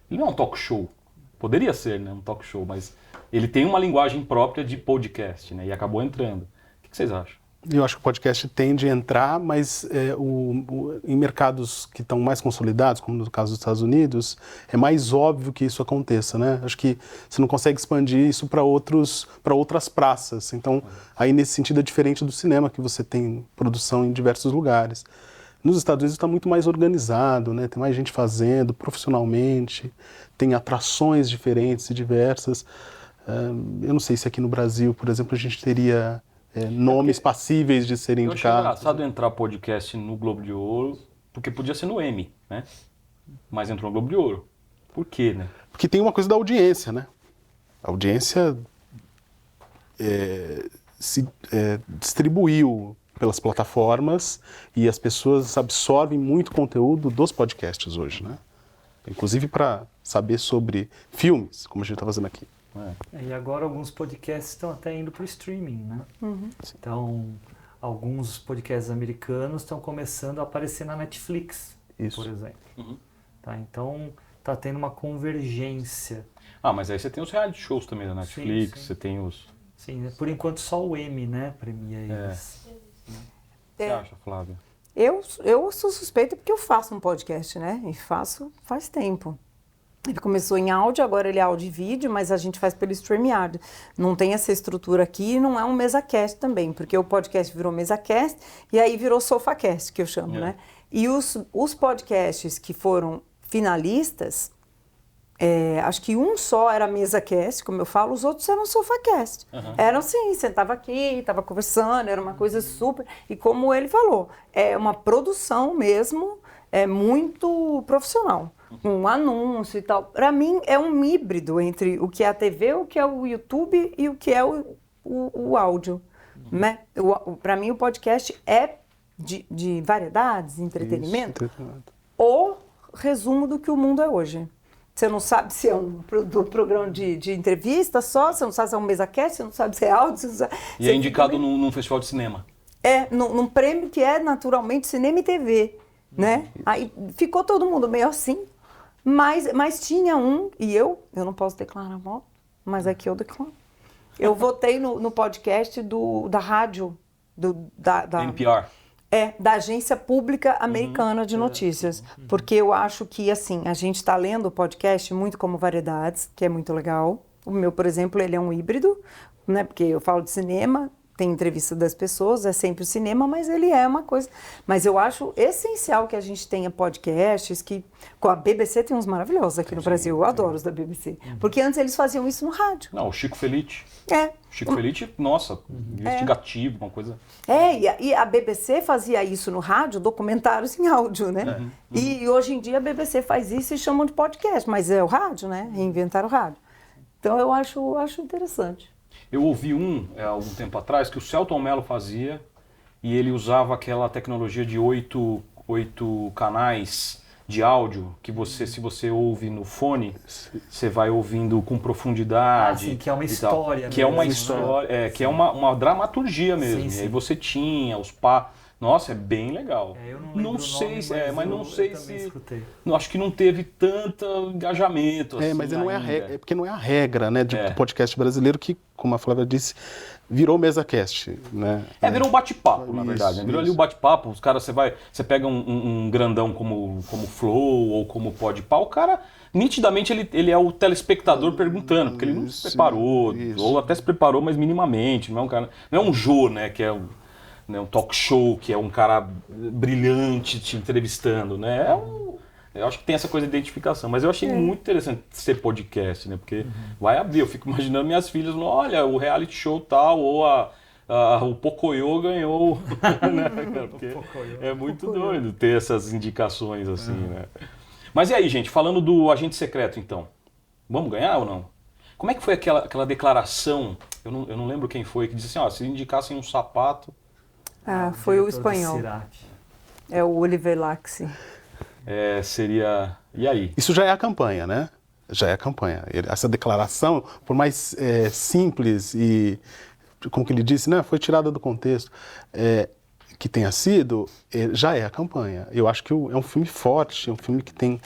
não é um talk show. Poderia ser, né, um talk show, mas ele tem uma linguagem própria de podcast, né, e acabou entrando. O que vocês acham? Eu acho que o podcast tende a entrar, mas em mercados que estão mais consolidados, como no caso dos Estados Unidos, é mais óbvio que isso aconteça, né? Acho que você não consegue expandir isso para outras praças. Então, aí nesse sentido é diferente do cinema, que você tem produção em diversos lugares. Nos Estados Unidos está muito mais organizado, né? Tem mais gente fazendo profissionalmente, tem atrações diferentes e diversas. Eu não sei se aqui no Brasil, por exemplo, a gente teria... nomes passíveis de serem indicados. Eu achei engraçado entrar podcast no Globo de Ouro, porque podia ser no Emmy, né? Mas entrou no Globo de Ouro. Por quê, né? Porque tem uma coisa da audiência, né? A audiência se distribuiu pelas plataformas e as pessoas absorvem muito conteúdo dos podcasts hoje, né? Inclusive para saber sobre filmes, como a gente está fazendo aqui. E agora alguns podcasts estão até indo para o streaming, né? Então, alguns podcasts americanos estão começando a aparecer na Netflix, por exemplo. Tá? Então, está tendo uma convergência. Mas aí você tem os reality shows também da Netflix, você tem os... Sim, né? Por enquanto só o Emmy, né, premia eles. O que você acha, Flávia? Eu sou suspeita porque eu faço um podcast, né? E faço faz tempo. Ele começou em áudio, agora ele é áudio e vídeo, mas a gente faz pelo StreamYard. Não tem essa estrutura aqui, não é um MesaCast também, porque o podcast virou MesaCast e aí virou SofaCast, que eu chamo, né? E os podcasts que foram finalistas, acho que um só era MesaCast, como eu falo, os outros eram SofaCast. Eram assim, sentava aqui, estava conversando, era uma coisa super... E como ele falou, é uma produção mesmo, muito profissional. Um anúncio e tal. Para mim, é um híbrido entre o que é a TV, o que é o YouTube e o que é o áudio. Né? Para mim, o podcast é de variedades, entretenimento, ou resumo do que o mundo é hoje. Você não sabe se é um programa de entrevista só, você não sabe se é um MesaCast, você não sabe se é áudio. Você não sabe, e é indicado num festival de cinema. Num prêmio que é naturalmente cinema e TV. Né? Aí ficou todo mundo meio assim. Mas tinha um, e eu não posso declarar voto, mas aqui eu declaro. Eu votei no podcast da rádio da NPR. da agência pública americana de notícias. Porque eu acho que, assim, a gente está lendo o podcast muito como variedades, que é muito legal. O meu, por exemplo, ele é um híbrido, né? Porque eu falo de cinema, tem entrevista das pessoas, é sempre o cinema, mas ele é uma coisa... Mas eu acho essencial que a gente tenha podcasts que... Com a BBC tem uns maravilhosos aqui no Brasil, eu adoro os da BBC. Porque antes eles faziam isso no rádio. Não, o Chico Felice. Chico Felice, nossa, investigativo, uma coisa... E a BBC fazia isso no rádio, documentários em áudio, né? E hoje em dia a BBC faz isso e chamam de podcast, mas é o rádio, né? Reinventaram o rádio. Então eu acho interessante. Eu ouvi há algum tempo atrás, que o Selton Mello fazia, e ele usava aquela tecnologia de 8 canais de áudio, que se você ouve no fone, você vai ouvindo com profundidade. Sim, que é uma história. Que é uma história, que é uma dramaturgia mesmo. Sim. E aí você tinha os pá. Nossa, é bem legal. Eu não sei se mas não sei se... Escutei. Acho que não teve tanto engajamento. Assim, mas não ainda. é porque não é a regra, né, do podcast brasileiro que, como a Flávia disse, virou mesa-cast, né? Virou um bate-papo, na verdade. Isso, Virou ali o bate-papo, os caras, você pega um grandão como Flow ou como Podpah, o cara, nitidamente, ele é o telespectador perguntando, porque ele não se preparou, ou até se preparou, mas minimamente, não é um Jô, né, que é um talk show, que é um cara brilhante te entrevistando, né? Eu acho que tem essa coisa de identificação, mas eu achei muito interessante ser podcast, né? Porque vai abrir, eu fico imaginando minhas filhas falando, olha, o reality show tal, ou o Pocoyo ganhou, né? Porque é muito doido ter essas indicações assim, né? Mas e aí, gente, falando do Agente Secreto, então, vamos ganhar ou não? Como é que foi aquela declaração, eu não lembro quem foi, que disse assim, se indicassem um sapato... foi o espanhol. É o Oliver Laxi. Seria... E aí? Isso já é a campanha, né? Já é a campanha. Essa declaração, por mais simples e, como que ele disse, né, foi tirada do contexto, que tenha sido, já é a campanha. Eu acho que é um filme forte, é um filme que tem...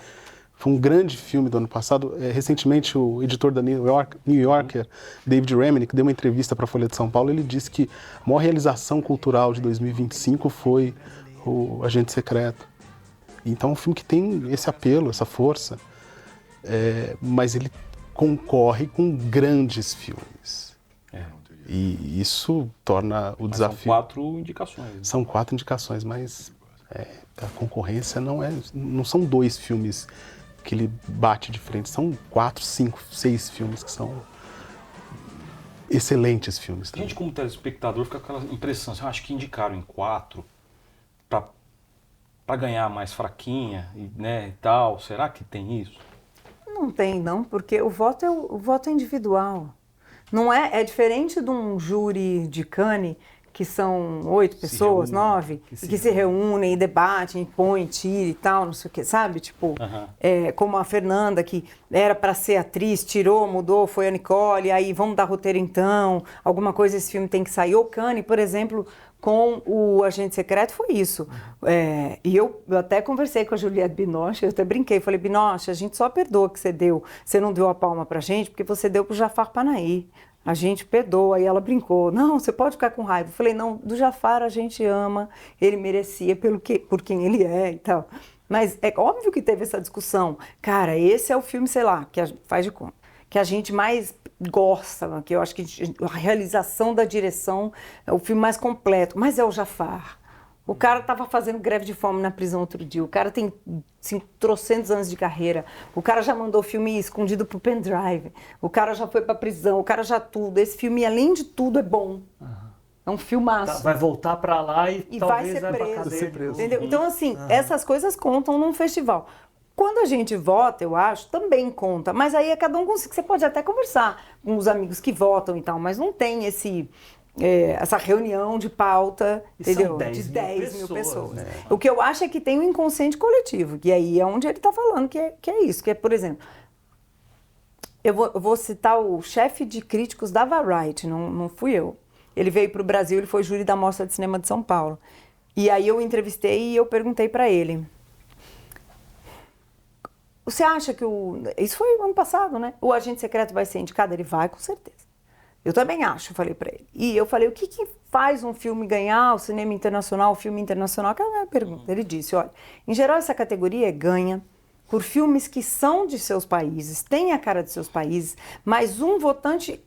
Foi um grande filme do ano passado. Recentemente, o editor da New Yorker, David Remnick, deu uma entrevista para a Folha de São Paulo. Ele disse que a maior realização cultural de 2025 foi o Agente Secreto. Então, é um filme que tem esse apelo, essa força, mas ele concorre com grandes filmes. E isso torna o desafio... São 4 indicações. Né? São 4 indicações, mas a concorrência não são 2 filmes que ele bate de frente, são 4, 5, 6 filmes que são excelentes filmes. A gente, como telespectador, fica com aquela impressão, assim, acho que indicaram em 4 para ganhar mais fraquinha, né, e tal. Será que tem isso? Não tem, não, porque o voto é individual. Não é diferente de um júri de Cannes, que são 8 pessoas, 9, que se reúnem e debatem, põem, tiram e tal, não sei o que, sabe? Tipo, como a Fernanda, que era para ser atriz, tirou, mudou, foi a Nicole, aí vamos dar roteiro então, alguma coisa esse filme tem que sair. O Cannes, por exemplo, com o Agente Secreto foi isso. E eu até conversei com a Juliette Binoche, eu até brinquei, falei, Binoche, a gente só perdoa que você não deu a palma pra gente, porque você deu pro Jafar Panahi. A gente perdoa, aí ela brincou, não, você pode ficar com raiva. Eu falei, não, do Jafar a gente ama, ele merecia por quem ele é e tal. Mas é óbvio que teve essa discussão. Cara, esse é o filme, sei lá, faz de conta, que a gente mais gosta, que eu acho que a realização da direção é o filme mais completo, mas é o Jafar. O cara estava fazendo greve de fome na prisão outro dia, o cara tem 300 anos de carreira, o cara já mandou filme escondido pro pendrive, o cara já foi pra prisão, o cara já tudo. Esse filme, além de tudo, é bom. É um filmaço. Vai voltar pra lá e talvez vai ser pra cadeia. Entendeu? Então, assim, essas coisas contam num festival. Quando a gente vota, eu acho, também conta. Mas aí é cada um consigo. Você pode até conversar com os amigos que votam e tal, mas não tem essa reunião de pauta, entendeu? De 10 mil pessoas. Né? O que eu acho é que tem um inconsciente coletivo, que aí é onde ele está falando que é isso. Que é, por exemplo, eu vou citar o chefe de críticos da Variety, não fui eu. Ele veio para o Brasil, ele foi júri da Mostra de Cinema de São Paulo. E aí eu entrevistei e eu perguntei para ele... Você acha que isso foi ano passado, né? O Agente Secreto vai ser indicado? Ele vai, com certeza. Eu também acho, eu falei para ele. E eu falei, o que faz um filme ganhar o cinema internacional, o filme internacional? Aquela é a minha pergunta. Ele disse, olha, em geral essa categoria ganha por filmes que são de seus países, têm a cara de seus países, mas um votante,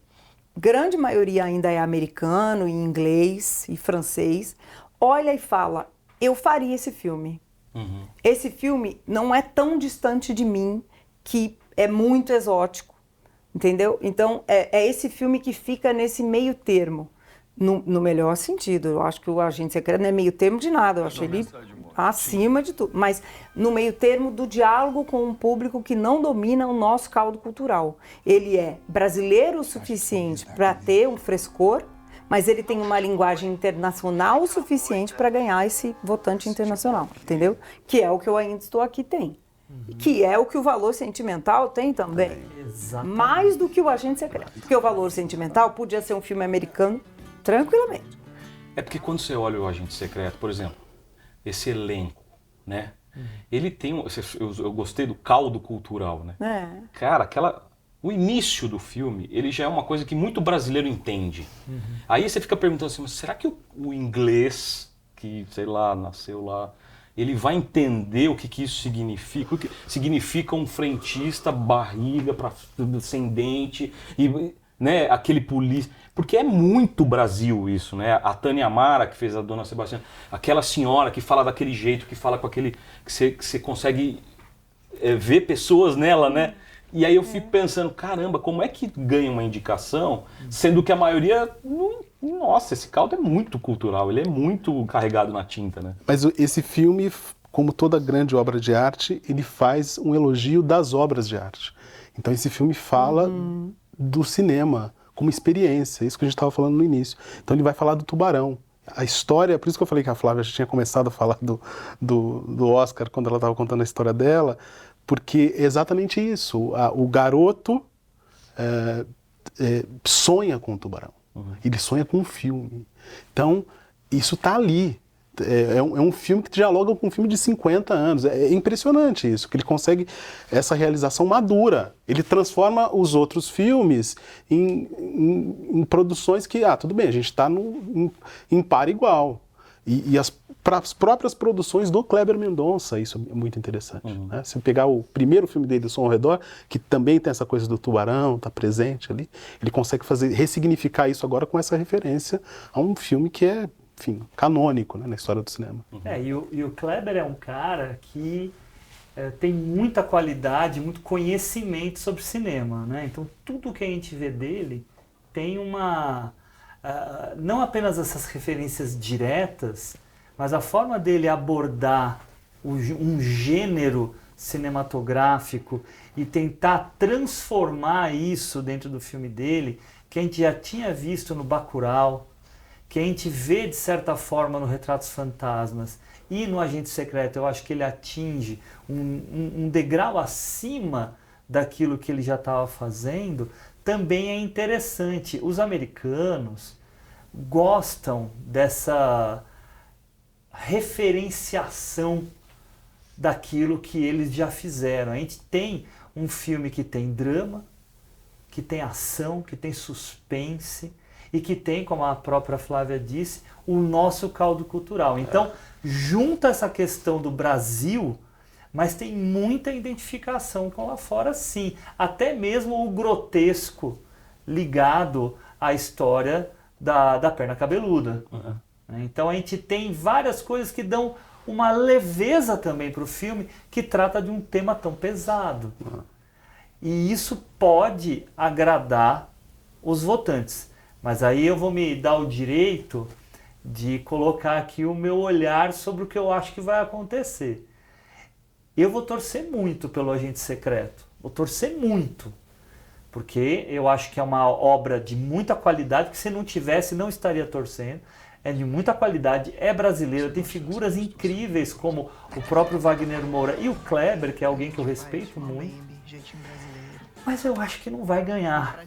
grande maioria ainda é americano, e inglês e francês, olha e fala, eu faria esse filme. Esse filme não é tão distante de mim, que é muito exótico, entendeu? Então, é esse filme que fica nesse meio termo. No melhor sentido, eu acho que o Agente Secreto não é meio termo de nada, eu acho ele acima de tudo. Mas no meio termo do diálogo com um público que não domina o nosso caldo cultural. Ele é brasileiro o suficiente para ter um frescor, mas ele tem uma linguagem internacional o suficiente para ganhar esse votante internacional, entendeu? Que é o que eu Ainda Estou Aqui tem. Que é o que o Valor Sentimental tem também. Exatamente. Mais do que o Agente Secreto. Porque o Valor Sentimental podia ser um filme americano tranquilamente. É porque quando você olha o Agente Secreto, por exemplo, esse elenco, né? Ele tem, eu gostei do caldo cultural, né? Cara, o início do filme, ele já é uma coisa que muito brasileiro entende. Aí você fica perguntando assim, mas será que o inglês, que, sei lá, nasceu lá, ele vai entender o que isso significa? O que significa um frentista, barriga, sem dente, e, né, aquele polícia... Porque é muito Brasil isso, né? A Tânia Amara, que fez a Dona Sebastiana, aquela senhora que fala daquele jeito, que fala com aquele... que você consegue ver pessoas nela, né? E aí eu fico pensando, caramba, como é que ganha uma indicação, sendo que a maioria... Nossa, esse caldo é muito cultural, ele é muito carregado na tinta, né? Mas esse filme, como toda grande obra de arte, ele faz um elogio das obras de arte. Então esse filme fala do cinema como experiência, isso que a gente estava falando no início. Então ele vai falar do Tubarão. A história, por isso que eu falei que a Flávia já tinha começado a falar do Oscar quando ela estava contando a história dela, porque é exatamente isso. O garoto sonha com o tubarão. Ele sonha com um filme. Então, isso está ali. É um filme que dialoga com um filme de 50 anos. É impressionante isso, que ele consegue essa realização madura. Ele transforma os outros filmes em produções que, tudo bem, a gente está em par igual. E as próprias produções do Kleber Mendonça, isso é muito interessante. Né? Se pegar o primeiro filme dele, O Som ao Redor, que também tem essa coisa do tubarão, está presente ali, ele consegue ressignificar isso agora com essa referência a um filme que é, enfim, canônico, né, na história do cinema. E o Kleber é um cara que tem muita qualidade, muito conhecimento sobre cinema, né? Então tudo que a gente vê dele tem uma... não apenas essas referências diretas, mas a forma dele abordar um gênero cinematográfico e tentar transformar isso dentro do filme dele, que a gente já tinha visto no Bacurau, que a gente vê de certa forma no Retratos Fantasmas e no Agente Secreto. Eu acho que ele atinge um degrau acima daquilo que ele já estava fazendo, também é interessante. Os americanos gostam dessa referenciação daquilo que eles já fizeram. A gente tem um filme que tem drama, que tem ação, que tem suspense e que tem, como a própria Flávia disse, o nosso caldo cultural. Então, junta essa questão do Brasil, mas tem muita identificação com lá fora, sim. Até mesmo o grotesco ligado à história da perna cabeluda. Então a gente tem várias coisas que dão uma leveza também para o filme, que trata de um tema tão pesado. E isso pode agradar os votantes. Mas aí eu vou me dar o direito de colocar aqui o meu olhar sobre o que eu acho que vai acontecer. Eu vou torcer muito pelo Agente Secreto. Vou torcer muito. Porque eu acho que é uma obra de muita qualidade, que se não tivesse, não estaria torcendo. É de muita qualidade, é brasileira, tem figuras incríveis como o próprio Wagner Moura e o Kleber, que é alguém que eu respeito muito. Mas eu acho que não vai ganhar.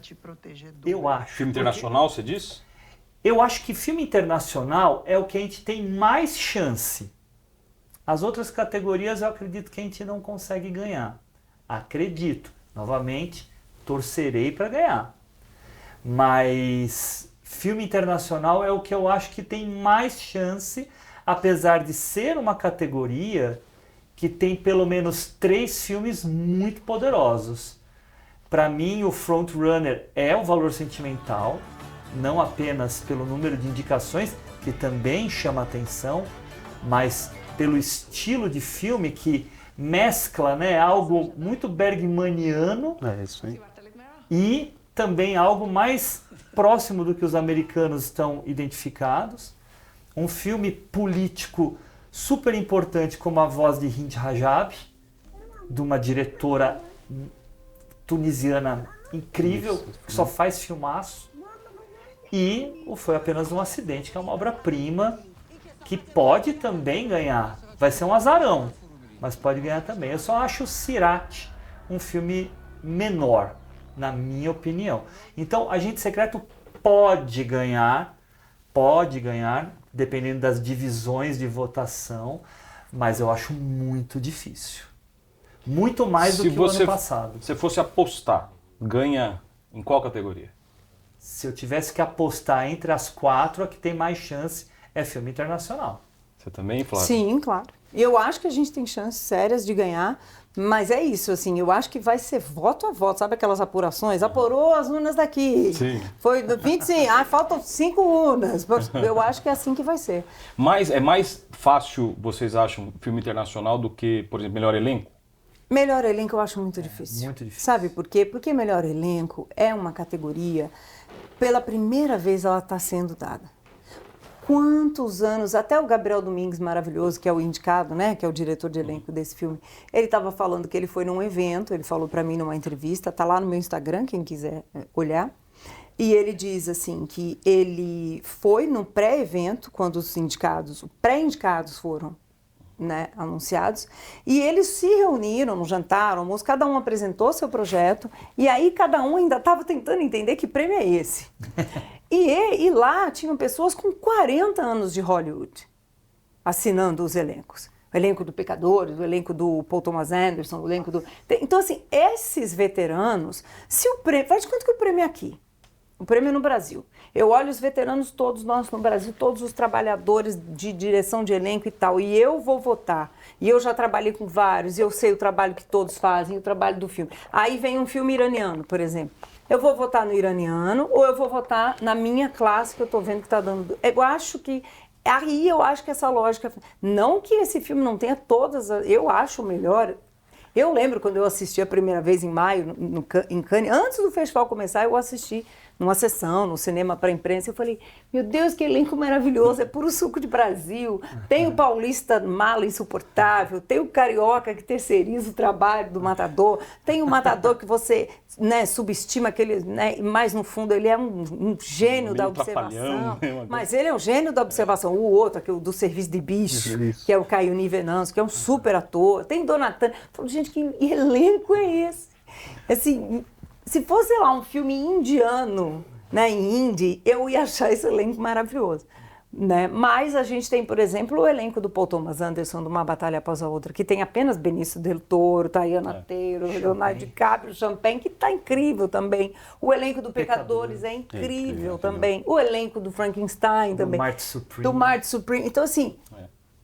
Eu acho. Filme internacional, você diz? Eu acho que filme internacional é o que a gente tem mais chance. As outras categorias eu acredito que a gente não consegue ganhar. Acredito. Novamente, torcerei para ganhar. Mas filme internacional é o que eu acho que tem mais chance, apesar de ser uma categoria que tem pelo menos 3 filmes muito poderosos. Para mim, o frontrunner é o Valor Sentimental, não apenas pelo número de indicações, que também chama atenção, mas pelo estilo de filme que mescla, né, algo muito bergmaniano Isso aí. e também algo mais próximo do que os americanos estão identificados. Um filme político super importante como A Voz de Hind Rajab, de uma diretora tunisiana incrível, que só faz filmaço. E o Foi Apenas um Acidente, que é uma obra-prima que pode também ganhar. Vai ser um azarão, mas pode ganhar também. Eu só acho o Sirat um filme menor, na minha opinião. Então, Agente Secreto pode ganhar, dependendo das divisões de votação, mas eu acho muito difícil. Muito mais do que o ano passado. Se fosse apostar, ganha em qual categoria? Se eu tivesse que apostar entre as 4, a que tem mais chance é filme internacional. Você também, Flávia? Sim, claro. Eu acho que a gente tem chances sérias de ganhar, mas é isso, assim, eu acho que vai ser voto a voto, sabe aquelas apurações? Apurou as urnas daqui. Sim. Foi 25, faltam 5 urnas. Eu acho que é assim que vai ser. Mas é mais fácil, vocês acham, filme internacional do que, por exemplo, melhor elenco? Melhor elenco eu acho muito difícil. Muito difícil. Sabe por quê? Porque melhor elenco é uma categoria, pela primeira vez ela está sendo dada. Quantos anos, até o Gabriel Domingues, maravilhoso, que é o indicado, né, que é o diretor de elenco desse filme, ele estava falando que ele foi num evento, ele falou para mim numa entrevista, tá lá no meu Instagram, quem quiser olhar, e ele diz assim, que ele foi no pré-evento, quando os pré-indicados foram, né, anunciados, e eles se reuniram no jantar, almoço, cada um apresentou seu projeto, e aí cada um ainda estava tentando entender que prêmio é esse. E lá tinham pessoas com 40 anos de Hollywood assinando os elencos. O elenco do Pecadores, o elenco do Paul Thomas Anderson, o elenco do... Então, assim, esses veteranos, se o prêmio... Faz de conta que o prêmio é aqui. O prêmio é no Brasil. Eu olho os veteranos todos nós no Brasil, todos os trabalhadores de direção de elenco e tal, e eu vou votar. E eu já trabalhei com vários, e eu sei o trabalho que todos fazem, o trabalho do filme. Aí vem um filme iraniano, por exemplo. Eu vou votar no iraniano ou eu vou votar na minha classe que eu estou vendo que está dando... Eu acho que essa lógica... Não que esse filme não tenha todas... Eu acho o melhor... Eu lembro quando eu assisti a primeira vez em maio, em Cannes, antes do festival começar, eu assisti numa sessão, no cinema para a imprensa, eu falei, meu Deus, que elenco maravilhoso, é puro suco de Brasil, tem o paulista mala insuportável, tem o carioca que terceiriza o trabalho do matador, tem o matador que você, né, subestima, aquele, né, mas no fundo ele é um gênio da observação, mas ele é um gênio da observação. O outro, aquele do Serviço de Bicho, que é o Caio Venâncio, que é um super ator, tem Donatana, falo, gente, que elenco é esse? Assim, se fosse, sei lá, um filme indiano, né, em hindi, eu ia achar esse elenco maravilhoso. Né? Mas a gente tem, por exemplo, o elenco do Paul Thomas Anderson, de Uma Batalha Após a Outra, que tem apenas Benício del Toro, Tayana Taylor, Leonardo DiCaprio, Champagne, que está incrível também. O elenco do Pecadores é incrível também. O elenco do Frankenstein também. Do Marty Supreme. Então, assim...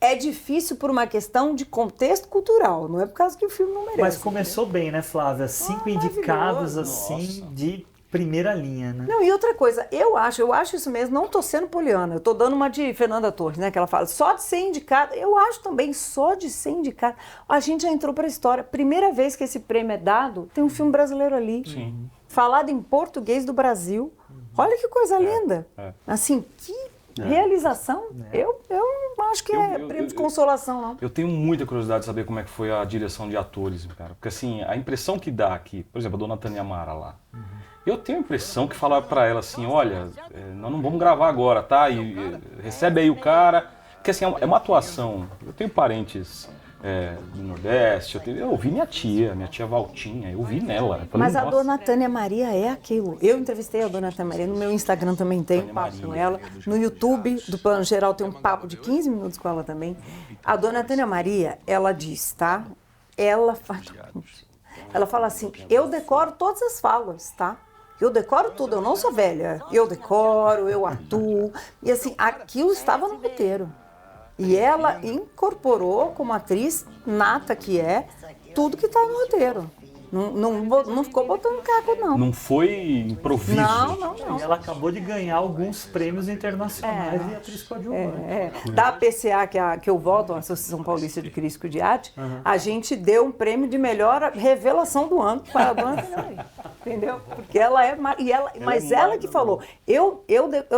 É difícil por uma questão de contexto cultural, não é por causa que o filme não merece. Mas começou bem, né, Flávia? 5 indicados, assim, de primeira linha, né? Não, e outra coisa, eu acho isso mesmo, não tô sendo poliana, eu tô dando uma de Fernanda Torres, né, que ela fala, só de ser indicada, eu acho também, só de ser indicada, a gente já entrou pra história, primeira vez que esse prêmio é dado, tem um filme brasileiro ali, falado em português do Brasil, olha que coisa linda, assim, que realização, eu acho que é prêmio de consolação, não. Eu tenho muita curiosidade de saber como é que foi a direção de atores, cara. Porque assim, a impressão que dá aqui, por exemplo, a dona Tânia Mara lá, eu tenho a impressão que falaram pra ela assim, olha, nós não vamos gravar agora, tá? E recebe aí o cara. Porque assim, é uma atuação, eu tenho parentes... do Nordeste, eu ouvi minha tia Valtinha, eu vi nela. Falei, mas a dona Tânia Maria é aquilo. Eu entrevistei a dona Tânia Maria, no meu Instagram também tem um papo com ela, no YouTube do Plano Geral tem um papo de 15 minutos com ela também. A dona Tânia Maria, ela diz, tá? Ela fala assim, eu decoro todas as falas, tá? Eu decoro tudo, eu não sou velha. Eu decoro, eu atuo. E assim, aquilo estava no roteiro. E ela incorporou, como atriz nata que é, tudo que está no roteiro. Não ficou botando caco, não. Não foi improviso. Não. E ela acabou de ganhar alguns prêmios internacionais de atriz coadjuvante. Da APCA, que eu voto, a Associação Paulista de Crítico de Arte, a gente deu um prêmio de melhor revelação do ano para a Dona Fernanda. Entendeu? Porque ela é... Mas ela que falou, eu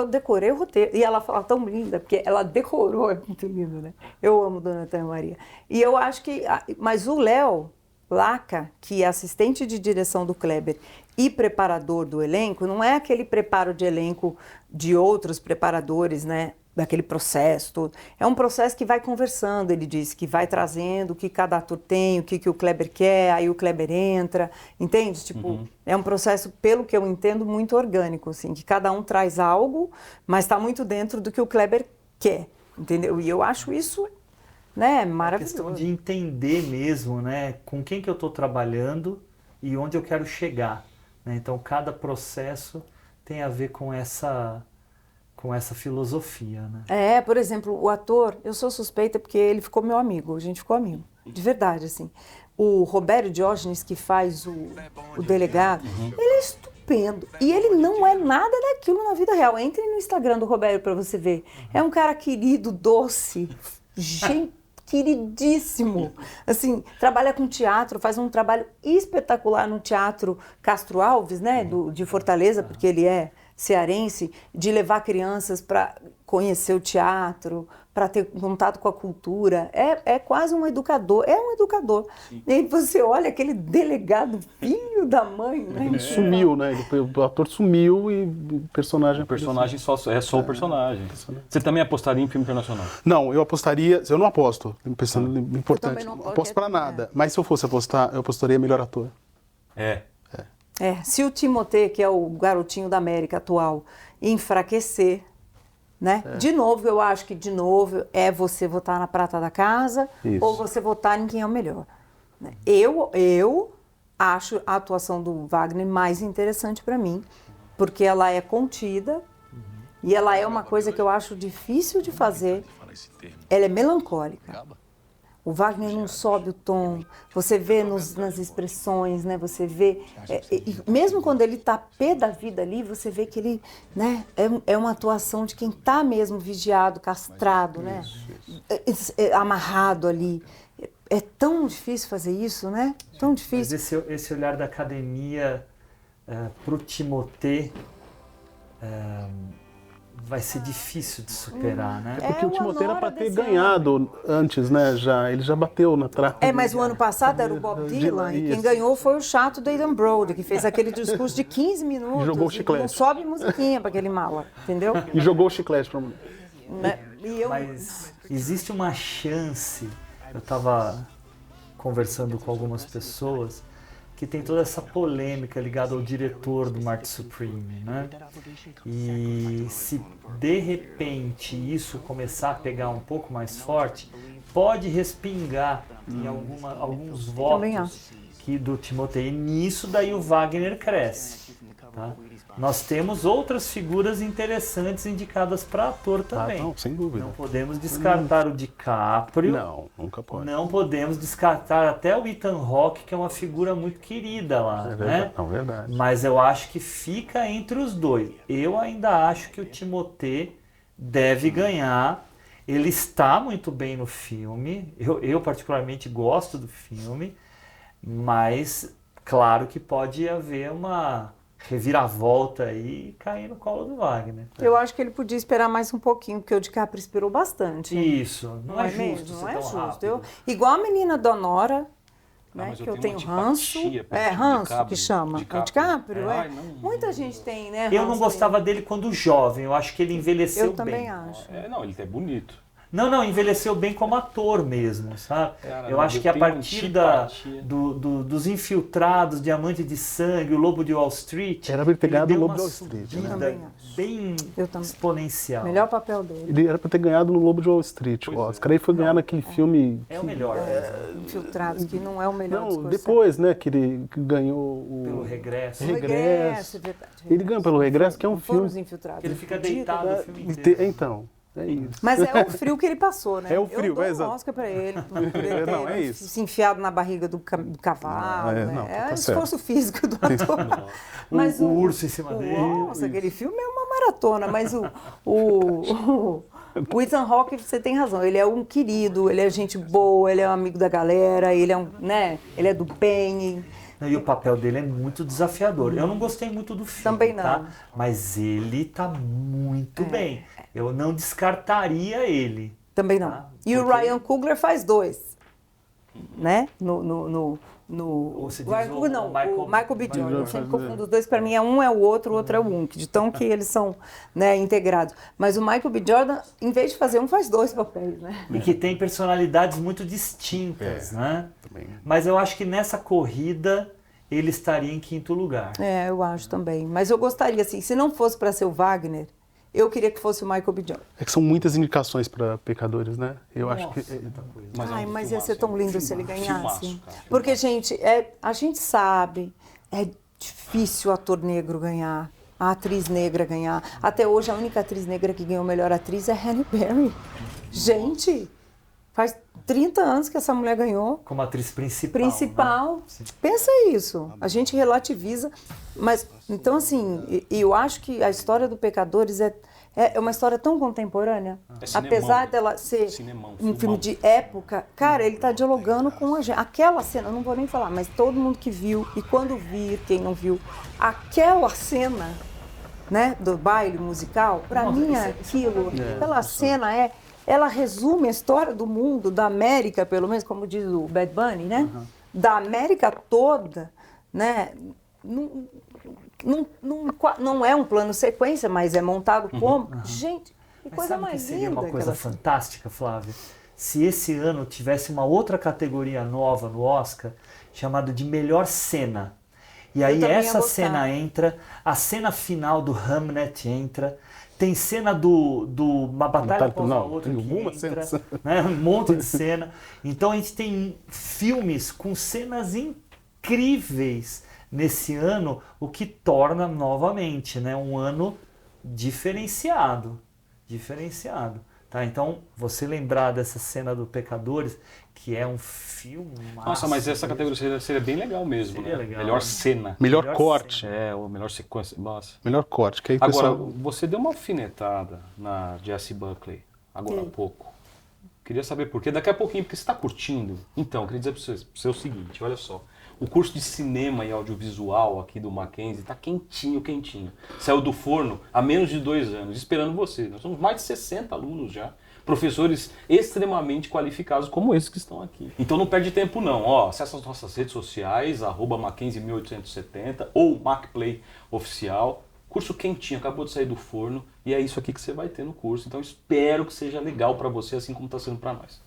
decorei o roteiro. E ela fala tão linda, porque ela decorou, é muito lindo, né? Eu amo Dona Tânia Maria. E eu acho que... Mas o Léo Laca, que é assistente de direção do Kleber e preparador do elenco, não é aquele preparo de elenco de outros preparadores, né? Daquele processo todo. É um processo que vai conversando, ele disse, que vai trazendo o que cada ator tem, o que o Kleber quer, aí o Kleber entra, entende? Tipo, é um processo, pelo que eu entendo, muito orgânico, assim, que cada um traz algo, mas está muito dentro do que o Kleber quer, entendeu? E eu acho isso, né, maravilhoso. A questão de entender mesmo, né, com quem que eu estou trabalhando e onde eu quero chegar, né? Então, cada processo tem a ver com essa filosofia, né? Por exemplo, o ator, eu sou suspeita porque ele ficou meu amigo, a gente ficou amigo, de verdade, assim. O Roberto Diógenes, que faz o delegado, ele é estupendo. E ele não é nada daquilo na vida real. Entre no Instagram do Roberto para você ver. É um cara querido, doce, queridíssimo. Assim, trabalha com teatro, faz um trabalho espetacular no Teatro Castro Alves, né, de Fortaleza, porque ele é cearense, de levar crianças para conhecer o teatro, para ter contato com a cultura. É quase um educador, Sim. E aí você olha aquele delegado, filho da mãe, né? Ele sumiu, né? O ator sumiu e o personagem... O personagem só o personagem. Você também apostaria em filme internacional? Não, eu apostaria... Eu não aposto, pensando importante. Não aposto para nada. Mas se eu fosse apostar, eu apostaria melhor ator. Se o Timothée, que é o garotinho da América atual, enfraquecer, né? De novo, eu acho que é você votar na prata da casa. Isso. Ou você votar em quem é o melhor. Né? Eu acho a atuação do Wagner mais interessante para mim, porque ela é contida e ela é uma coisa que eu acho difícil de fazer. Ela é melancólica. O Wagner não sobe o tom, você vê nas expressões, né? Você vê, mesmo quando ele está pé da vida ali, você vê que ele, né? É uma atuação de quem está mesmo vigiado, castrado, né? Amarrado ali. É tão difícil fazer isso, né? Tão difícil. Mas esse olhar da academia para o Timothée vai ser difícil de superar, né? Porque o Timothée era para ter ganhado antes, né? Ele já bateu na trave. Mas o ano passado era o Bob Dylan e quem ganhou foi o chato do Aidan Brody, que fez aquele discurso de 15 minutos. E jogou o chiclete. Não sobe musiquinha para aquele mala, entendeu? E jogou o chiclete para mim. Mas existe uma chance, eu estava conversando com algumas pessoas, que tem toda essa polêmica ligada ao diretor do Marty Supreme, né? E se de repente isso começar a pegar um pouco mais forte, pode respingar em alguns votos do Timothée. E nisso daí o Wagner cresce. Tá? Nós temos outras figuras interessantes indicadas para ator também. Não, sem dúvida. Não podemos descartar o DiCaprio. Não, nunca pode. Não podemos descartar até o Ethan Hawke, que é uma figura muito querida lá, né? Não, verdade. Mas eu acho que fica entre os dois. Eu ainda acho que o Timothée deve ganhar. Ele está muito bem no filme. Eu particularmente gosto do filme, mas claro que pode haver uma reviravolta aí e cair no colo do Wagner. Eu acho que ele podia esperar mais um pouquinho, porque o DiCaprio esperou bastante. Isso, não é justo. Não é justo. Igual a menina da Nora, né, que eu tenho ranço. Ranço que chama. O DiCaprio, Muita gente tem, né? Eu não gostava dele quando jovem, eu acho que ele envelheceu bem. Eu também acho. Não, ele é bonito. Não, envelheceu bem como ator mesmo, sabe? Cara, eu acho que a tenho partir antipatia. dos Infiltrados, Diamante de Sangue, o Lobo de Wall Street, Era pra ele ter ganhado deu o Lobo uma de Wall Street, subida né? Também acho. bem Eu também. exponencial. Melhor papel dele. Ele era pra ter ganhado no Lobo de Wall Street, o Pois é. Oscar. Aí foi ganhar naquele filme... É o melhor. Infiltrados, que não é o melhor Não, dos depois, né, que ele ganhou o... Pelo regresso. Regresso. É verdade. Ele ganha pelo Regresso, que é um Não foram filme... os Infiltrados. Ele fica Fudido, deitado né? o filme inteiro. Então, é isso. Mas é o frio que ele passou, né? É o frio, eu dou é um exato. Oscar pra ele. Por ele Não, ter é isso. se enfiado na barriga do cavalo. É, né? não, É tá o esforço físico do ator. O urso em cima dele. Nossa, aquele filme é uma maratona, mas o Ethan Hawke, você tem razão, ele é um querido, ele é gente boa, ele é um amigo da galera, ele é ele é do bem. E o papel dele é muito desafiador. Eu não gostei muito do filme, Também não. tá? Mas ele tá muito bem. Eu não descartaria ele. Também não. Tá? E o Porque- Ryan Coogler faz 2, né? No você diz Ryan o Coogler não, Michael- o Michael B. Jordan. Eu Jordan sempre faz- confundo os dois, para mim é um é o outro é o um, de tão que eles são, né, integrados. Mas o Michael B. Jordan, em vez de fazer um, faz 2 papéis, né? E que tem personalidades muito distintas, né? Também. Mas eu acho que nessa corrida ele estaria em quinto lugar. É, eu acho também. Mas eu gostaria, assim, se não fosse para ser o Wagner, eu queria que fosse o Michael B. Jordan. É que são muitas indicações para Pecadores, né? Eu acho que... Muita coisa. Ai, é um mas ia filmaço, ser tão um lindo se ele filmaço, ganhasse. filmaço, cara, Porque, filmaço. gente, a gente sabe, é difícil o ator negro ganhar, a atriz negra ganhar. Até hoje, a única atriz negra que ganhou melhor atriz é Halle Berry. Gente, faz 30 anos que essa mulher ganhou. Como atriz principal. Principal. Né? Pensa isso. A gente relativiza. Mas, então, assim, e eu acho que a história do Pecadores é uma história tão contemporânea. É cinemão. Apesar dela ser Cinemão, um filmão. filme de época, cara, ele está dialogando com a gente. Aquela cena, eu não vou nem falar, mas todo mundo que viu, e quando vir, quem não viu, aquela cena, né, do baile musical, para mim é aquilo. Aquela cena ela resume a história do mundo, da América, pelo menos, como diz o Bad Bunny, né? Da América toda, né? Não é um plano sequência, mas é montado como. Gente, que Mas coisa sabe mais que seria linda. uma coisa aquela cena. fantástica, Flávia? Se esse ano tivesse uma outra categoria nova no Oscar, chamada de melhor cena. E aí também ia essa gostar. cena entra, a cena final do Hamlet entra, tem cena do uma batalha após a não, outra tem que uma entra, cena. né? Um monte de cena. Então a gente tem filmes com cenas incríveis nesse ano, o que torna novamente, né, um ano diferenciado. Tá? Então, você lembrar dessa cena do Pecadores, que é um filme. Nossa, mas essa categoria seria bem legal mesmo, Seria né? legal, Melhor né? cena. Melhor Melhor corte. É, ou melhor sequência. Nossa. Melhor corte, que aí o Agora, pessoal... você deu uma alfinetada na Jessie Buckley, agora há pouco. Queria saber por quê. Daqui a pouquinho, porque você está curtindo. Então, eu queria dizer para você o seguinte, olha só. O curso de cinema e audiovisual aqui do Mackenzie está quentinho. Saiu do forno há menos de 2 anos, esperando você. Nós somos mais de 60 alunos já. Professores extremamente qualificados como esses que estão aqui. Então não perde tempo não. Ó, acessa as nossas redes sociais, @Mackenzie1870 ou MacPlay Oficial. Curso quentinho, acabou de sair do forno e é isso aqui que você vai ter no curso. Então espero que seja legal para você, assim como está sendo para nós.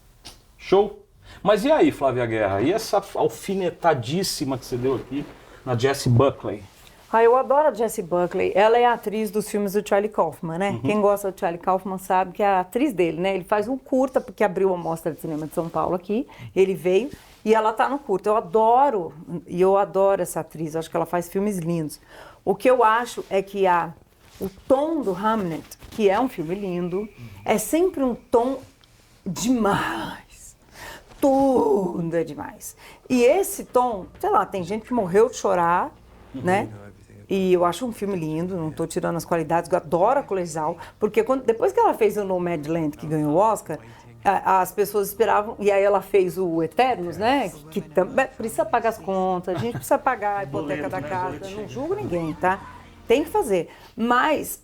Show? Mas e aí, Flávia Guerra? E essa alfinetadíssima que você deu aqui na Jessie Buckley? Eu adoro a Jessie Buckley. Ela é a atriz dos filmes do Charlie Kaufman, né? Quem gosta do Charlie Kaufman sabe que é a atriz dele, né? Ele faz um curta, porque abriu a Mostra de Cinema de São Paulo aqui. Ele veio e ela tá no curta. Eu adoro essa atriz. Eu acho que ela faz filmes lindos. O que eu acho é que o tom do Hamlet, que é um filme lindo, é sempre um tom demais. Tudo é demais. E esse tom, sei lá, tem gente que morreu de chorar, né? E eu acho um filme lindo, não estou tirando as qualidades, eu adoro a Colegial, porque depois que ela fez o Nomadland, que ganhou o Oscar, as pessoas esperavam, e aí ela fez o Eternos, né? Que também precisa pagar as contas, a gente precisa pagar a hipoteca da casa, não julgo ninguém, tá? Tem que fazer. Mas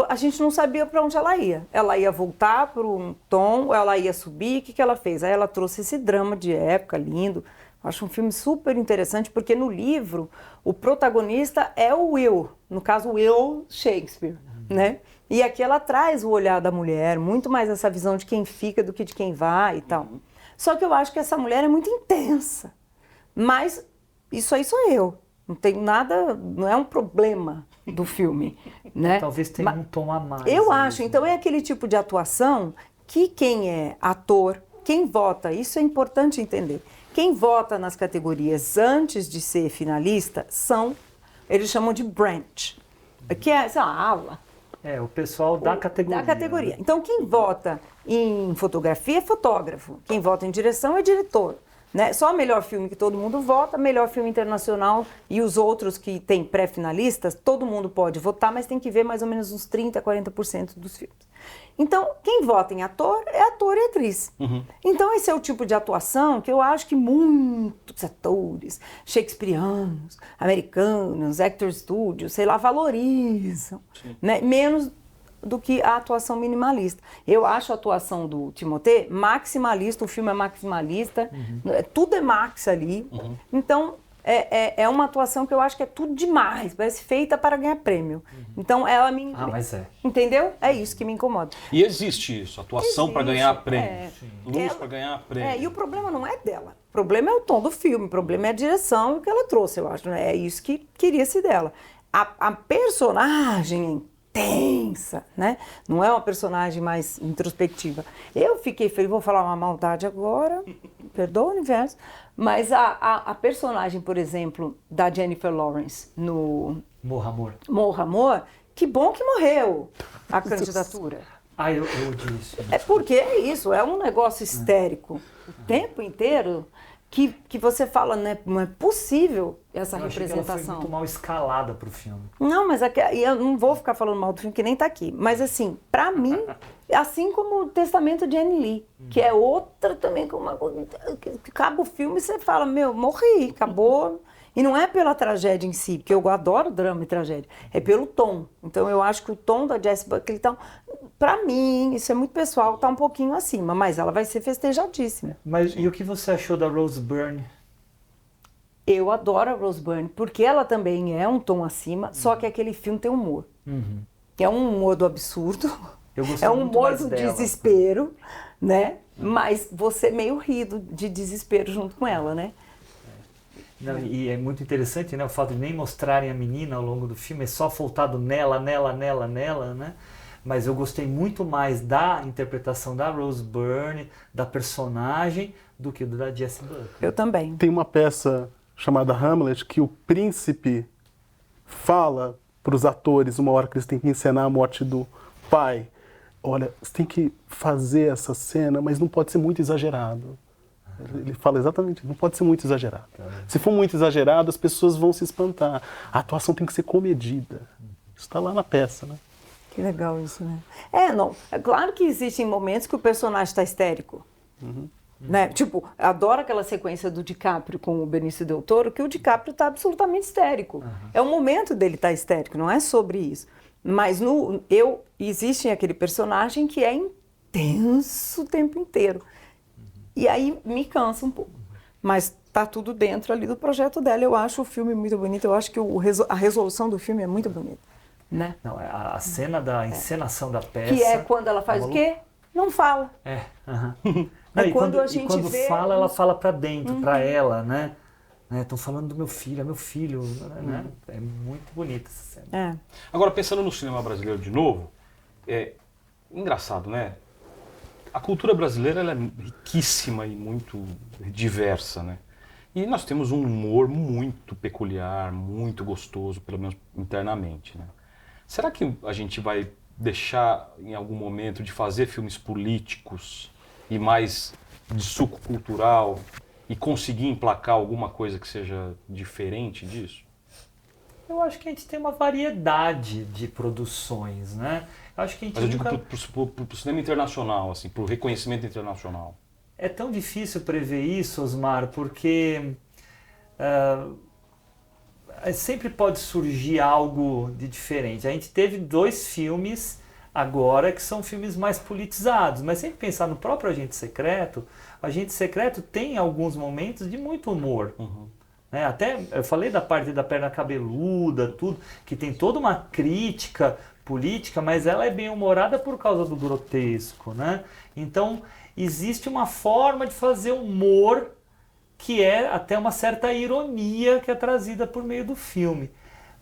a gente não sabia para onde ela ia. Ela ia voltar para um tom, ela ia subir, o que ela fez? Aí ela trouxe esse drama de época lindo. Acho um filme super interessante, porque no livro o protagonista é o Will, no caso Will Shakespeare, né? E aqui ela traz o olhar da mulher, muito mais essa visão de quem fica do que de quem vai e tal. Só que eu acho que essa mulher é muito intensa. Mas isso aí sou eu. Não tem nada, não é um problema do filme, né? Talvez tenha um tom a mais. Eu aí, acho, então é aquele tipo de atuação que quem é ator, quem vota, isso é importante entender. Quem vota nas categorias antes de ser finalista são, eles chamam de branch, que é essa ala. O pessoal da categoria. Da categoria. Né? Então, quem vota em fotografia é fotógrafo, quem vota em direção é diretor. Né? Só o melhor filme que todo mundo vota, melhor filme internacional e os outros que tem pré-finalistas, todo mundo pode votar, mas tem que ver mais ou menos uns 30%, 40% dos filmes. Então, quem vota em ator é ator e atriz. Então, esse é o tipo de atuação que eu acho que muitos atores shakespearianos, americanos, Actors Studio, sei lá, valorizam, né? Menos do que a atuação minimalista. Eu acho a atuação do Timothée maximalista, o filme é maximalista, tudo é max ali. Então, é uma atuação que eu acho que é tudo demais, parece feita para ganhar prêmio. Então, ela me... mas é. Entendeu? É isso que me incomoda. E existe isso, atuação para ganhar prêmio, luz para ganhar prêmio. E o problema não é dela. O problema é o tom do filme, o problema é a direção e o que ela trouxe, eu acho. Né? É isso que queria-se dela. A personagem tensa, né? Não é uma personagem mais introspectiva. Eu fiquei feliz, vou falar uma maldade agora, perdoa o universo, mas a personagem, por exemplo, da Jennifer Lawrence no Morra, Amor. Morra, Amor, que bom que morreu a candidatura. Eu disse. É porque é isso, é um negócio histérico. O tempo inteiro que você fala, não é possível essa Eu achei que ela foi representação. muito mal escalada pro filme. Não, mas eu não vou ficar falando mal do filme, que nem tá aqui. Mas assim, pra mim, assim como o Testamento de Anne Lee, que é outra também, com uma coisa que acaba o filme e você fala, morri, acabou. E não é pela tragédia em si, porque eu adoro drama e tragédia, é pelo tom. Então eu acho que o tom da Jessie Buckley, então, pra mim, isso é muito pessoal, tá um pouquinho acima, mas ela vai ser festejadíssima. Mas e o que você achou da Rose Byrne? Eu adoro a Rose Byrne, porque ela também é um tom acima, só que aquele filme tem humor. É um humor do absurdo, é um humor do desespero, né? Mas você meio rido de desespero junto com ela, né? Não, e é muito interessante, né, o fato de nem mostrarem a menina ao longo do filme, é só voltado nela, né? Mas eu gostei muito mais da interpretação da Rose Byrne, da personagem, do que da Jessie Buckley. Eu também. Tem uma peça chamada Hamlet que o príncipe fala para os atores, uma hora que eles têm que encenar a morte do pai. Olha, você tem que fazer essa cena, mas não pode ser muito exagerado. Ele fala exatamente, não pode ser muito exagerado. Se for muito exagerado, as pessoas vão se espantar. A atuação tem que ser comedida. Isso está lá na peça, né? Que legal isso, né? Não, é claro que existem momentos que o personagem está histérico. Né? Tipo, adoro aquela sequência do DiCaprio com o Benício Del Toro, que o DiCaprio está absolutamente histérico. É o momento dele estar histérico, não é sobre isso. Mas existe aquele personagem que é intenso o tempo inteiro. E aí me cansa um pouco. Mas tá tudo dentro ali do projeto dela. Eu acho o filme muito bonito. Eu acho que a resolução do filme é muito bonita. Né? Não, a cena da encenação da peça... Que é quando ela faz o quê? Não fala. Não, e quando a gente quando vê... fala, ela fala pra dentro, pra ela, né? Estão falando do meu filho, é meu filho. Né? É muito bonita essa cena. Agora, pensando no cinema brasileiro de novo, engraçado, né? A cultura brasileira ela é riquíssima e muito diversa, né? E nós temos um humor muito peculiar, muito gostoso, pelo menos internamente, né? Será que a gente vai deixar em algum momento de fazer filmes políticos e mais de suco cultural e conseguir emplacar alguma coisa que seja diferente disso? Eu acho que a gente tem uma variedade de produções, né? Acho que a gente Mas eu digo pro cinema internacional, assim, pro reconhecimento internacional. É tão difícil prever isso, Osmar, porque sempre pode surgir algo de diferente. A gente teve 2 filmes agora que são filmes mais politizados, mas sempre pensar no próprio Agente Secreto tem alguns momentos de muito humor. Né? Até eu falei da parte da perna cabeluda, tudo, que tem toda uma crítica política, mas ela é bem-humorada por causa do grotesco, né? Então, existe uma forma de fazer humor que é até uma certa ironia que é trazida por meio do filme.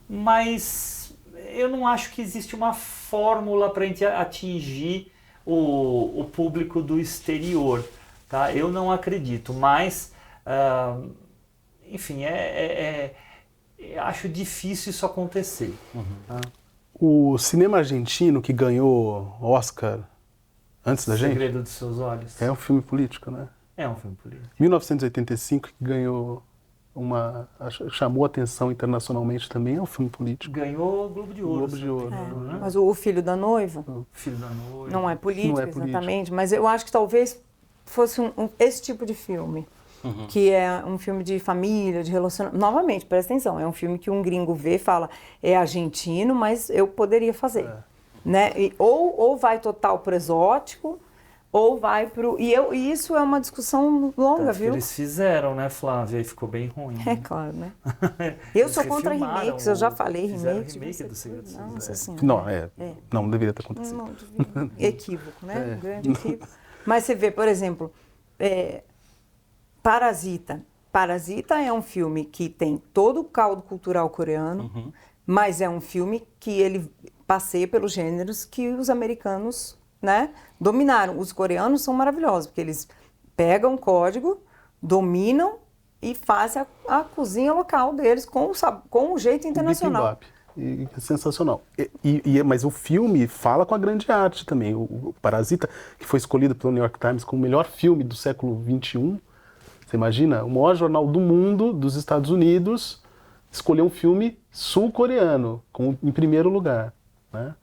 Mas eu não acho que existe uma fórmula para a gente atingir o público do exterior, tá? Eu não acredito, mas, enfim, acho difícil isso acontecer. Tá? O cinema argentino que ganhou Oscar antes da gente Segredo dos Seus Olhos. é um filme político, né? É um filme político. 1985, que ganhou chamou atenção internacionalmente também, é um filme político. Ganhou o Globo de Ouro. Globo de Ouro. né? Mas o Filho da Noiva Filho da Noiva. não é político, Não é político. exatamente, mas eu acho que talvez fosse esse tipo de filme, que é um filme de família, de relacionamento. Novamente, presta atenção, é um filme que um gringo vê e fala, é argentino, mas eu poderia fazer. Né? Ou vai total pro exótico, ou vai pro... E isso é uma discussão longa, Tanto que viu? eles fizeram, né, Flávia? E ficou bem ruim. É claro, né? Eu sou contra refilmaram remakes, eu já falei fizeram remakes. remake do Segredo dos Seus Nossa Olhos. Senhora. Não deveria ter acontecido. Não, equívoco, né? Um grande equívoco. Mas você vê, por exemplo, Parasita. Parasita é um filme que tem todo o caldo cultural coreano, mas é um filme que ele passeia pelos gêneros que os americanos, né, dominaram. Os coreanos são maravilhosos, porque eles pegam o código, dominam e fazem a cozinha local deles com o jeito internacional. E é sensacional. Mas o filme fala com a grande arte também. O Parasita, que foi escolhido pelo New York Times como o melhor filme do século XXI. Você imagina? O maior jornal do mundo, dos Estados Unidos, escolheu um filme sul-coreano em primeiro lugar. Né?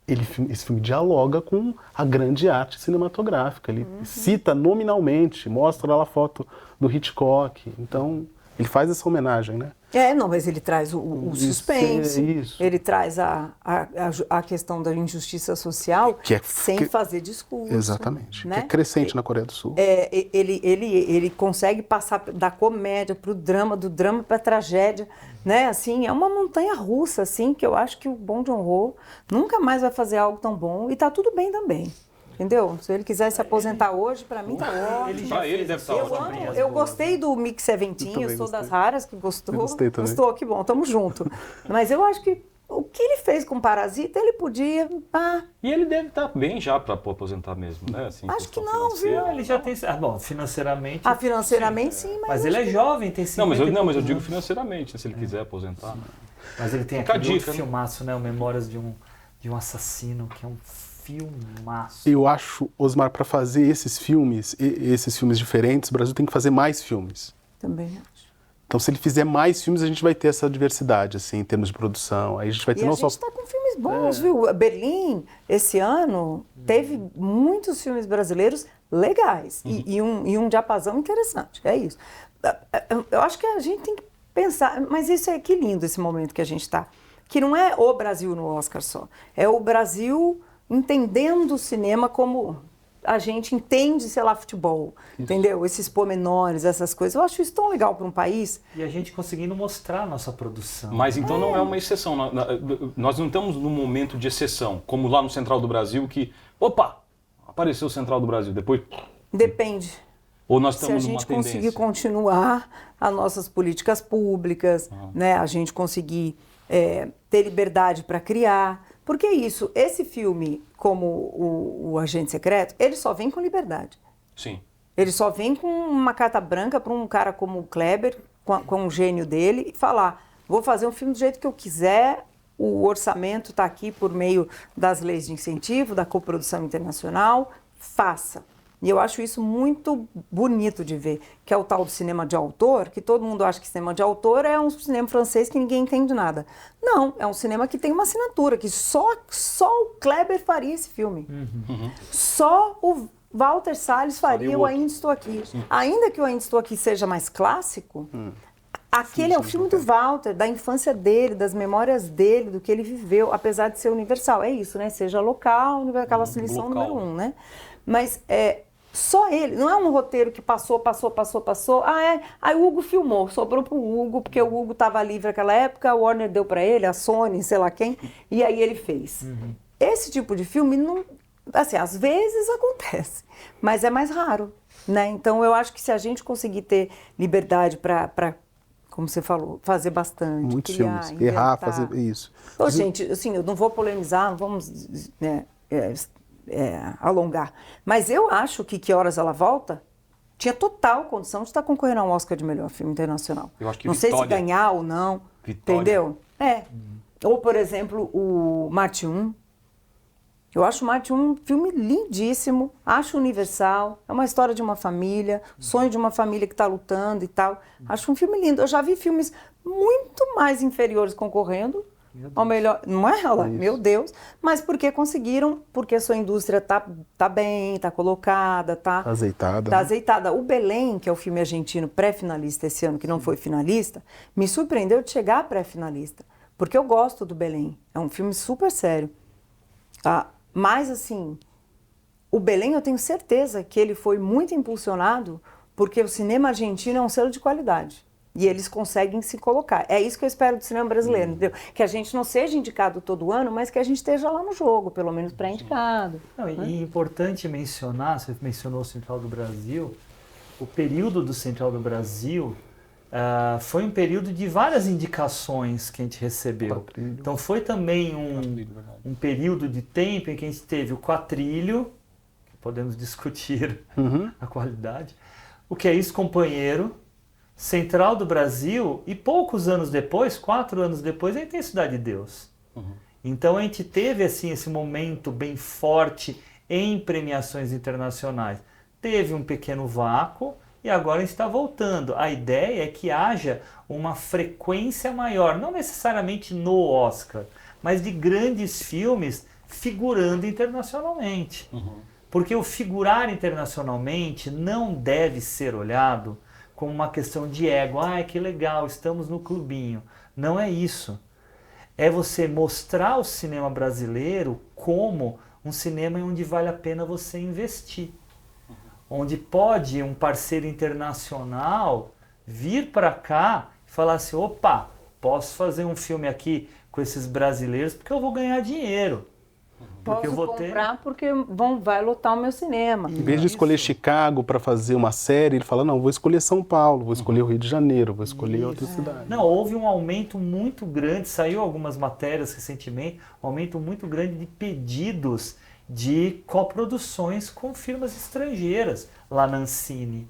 Esse filme dialoga com a grande arte cinematográfica. Ele cita nominalmente, mostra lá a foto do Hitchcock. Então, ele faz essa homenagem, né? Não, mas ele traz o suspense, ele traz a questão da injustiça social sem fazer discurso. Exatamente, né? Que é crescente na Coreia do Sul. Ele consegue passar da comédia para o drama, do drama para a tragédia, né? Assim, é uma montanha russa, assim, que eu acho que o Bong Joon-ho nunca mais vai fazer algo tão bom e tá tudo bem também. Entendeu? Se ele quiser se aposentar hoje, para mim tá ótimo. Pra ele deve estar ótimo. Eu gostei do Mix 17, eu sou das raras que gostou. Eu gostei também. Gostou, que bom, tamo junto. Mas eu acho que o que ele fez com Parasita, ele podia... E ele deve estar bem já para aposentar mesmo, né? Assim, acho que questão não, financeira. viu? Ele já tem... bom, financeiramente... Financeiramente sim, Mas ele é jovem, tem 50 mas eu digo financeiramente, se ele quiser aposentar. Mas ele tem Fica a aquele outro dica, né? filmaço, né? O Memórias de um Assassino, que é um filmaço. Eu acho, Osmar, para fazer esses filmes diferentes, o Brasil tem que fazer mais filmes. Também acho. Então, se ele fizer mais filmes, a gente vai ter essa diversidade, assim, em termos de produção. Aí a gente vai ter E não a gente está com filmes bons, viu? Berlim, esse ano, teve muitos filmes brasileiros legais e um diapasão interessante. É isso. Eu acho que a gente tem que pensar, mas isso é que lindo esse momento que a gente está. Que não é o Brasil no Oscar só. É o Brasil entendendo o cinema como a gente entende, sei lá, futebol, entendeu? Esses pormenores, essas coisas. Eu acho isso tão legal para um país. E a gente conseguindo mostrar a nossa produção. Mas então não é uma exceção. Nós não estamos num momento de exceção, como lá no Central do Brasil, que, opa, apareceu o Central do Brasil, depois... Depende. Ou nós Se a estamos numa gente tendência. conseguir continuar as nossas políticas públicas, né? A gente conseguir ter liberdade para criar. Porque isso, esse filme, como o Agente Secreto, ele só vem com liberdade. Sim. Ele só vem com uma carta branca para um cara como o Kleber, com o gênio dele, e falar, vou fazer um filme do jeito que eu quiser, o orçamento está aqui por meio das leis de incentivo, da coprodução internacional, faça. E eu acho isso muito bonito de ver, que é o tal do cinema de autor, que todo mundo acha que cinema de autor é um cinema francês que ninguém entende nada. Não, é um cinema que tem uma assinatura, que só o Kleber faria esse filme. Só o Walter Salles faria o Ainda Estou Aqui. Ainda que o Ainda Estou Aqui seja mais clássico, aquele é o filme do Walter, da infância dele, das memórias dele, do que ele viveu, apesar de ser universal. É isso, né? Seja local, aquela lição local. número 1, né? Mas Só ele, não é um roteiro que passou. Aí o Hugo filmou, sobrou pro Hugo, porque o Hugo estava livre naquela época, a Warner deu para ele, a Sony, sei lá quem, e aí ele fez. Esse tipo de filme, não, assim, às vezes acontece, mas é mais raro, né? Então eu acho que se a gente conseguir ter liberdade para, como você falou, fazer bastante, Muitos criar, filmes, errar, inventar. fazer isso. Ô, gente, assim, eu não vou polemizar, não vamos, né, alongar. Mas eu acho que Horas Ela Volta tinha total condição de estar concorrendo a um Oscar de melhor filme internacional. Eu acho que não sei se Vitória. ganhar ou não, Vitória. entendeu? Ou, por exemplo, o Marte 1. Eu acho o Marte 1 um filme lindíssimo, acho universal, é uma história de uma família, sonho de uma família que está lutando e tal. Acho um filme lindo. Eu já vi filmes muito mais inferiores concorrendo ao melhor, não é ela? Meu Deus. Mas porque conseguiram, porque a sua indústria tá bem, tá colocada, tá Azeitada. Tá azeitada. O Belém, que é o filme argentino pré-finalista esse ano, que não foi finalista, me surpreendeu de chegar pré-finalista, porque eu gosto do Belém. É um filme super sério. Mas, assim, o Belém eu tenho certeza que ele foi muito impulsionado porque o cinema argentino é um selo de qualidade. E eles conseguem se colocar. É isso que eu espero do cinema brasileiro, entendeu? Que a gente não seja indicado todo ano, mas que a gente esteja lá no jogo, pelo menos pré-indicado. Não, e é importante mencionar, você mencionou o Central do Brasil, o período do Central do Brasil foi um período de várias indicações que a gente recebeu. Quatrilho. Então foi também um período de tempo em que a gente teve o Quatrilho, que podemos discutir a qualidade, o Que É Isso, Companheiro, Central do Brasil, e poucos anos depois, 4 anos depois, a gente tem Cidade de Deus. Então a gente teve assim, esse momento bem forte em premiações internacionais. Teve um pequeno vácuo e agora a gente está voltando. A ideia é que haja uma frequência maior, não necessariamente no Oscar, mas de grandes filmes figurando internacionalmente. Porque o figurar internacionalmente não deve ser olhado como uma questão de ego. Que legal, estamos no clubinho. Não é isso. É você mostrar o cinema brasileiro como um cinema onde vale a pena você investir. Onde pode um parceiro internacional vir para cá e falar assim, opa, posso fazer um filme aqui com esses brasileiros porque eu vou ganhar dinheiro. Porque Posso eu vou comprar porque vai lotar o meu cinema. Em vez de escolher Chicago para fazer uma série, ele fala, não, vou escolher São Paulo, vou escolher o Rio de Janeiro, vou escolher outra cidade. Não, houve um aumento muito grande, saiu algumas matérias recentemente, um aumento muito grande de pedidos de coproduções com firmas estrangeiras lá na Ancine.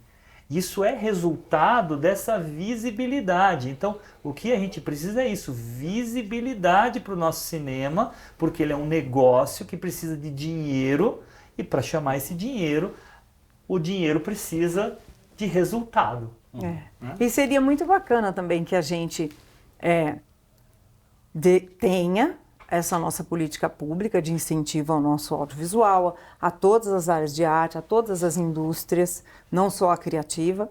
Isso é resultado dessa visibilidade. Então, o que a gente precisa é isso, visibilidade para o nosso cinema, porque ele é um negócio que precisa de dinheiro, e para chamar esse dinheiro, o dinheiro precisa de resultado. E seria muito bacana também que a gente tenha essa nossa política pública de incentivo ao nosso audiovisual, a todas as áreas de arte, a todas as indústrias, não só a criativa,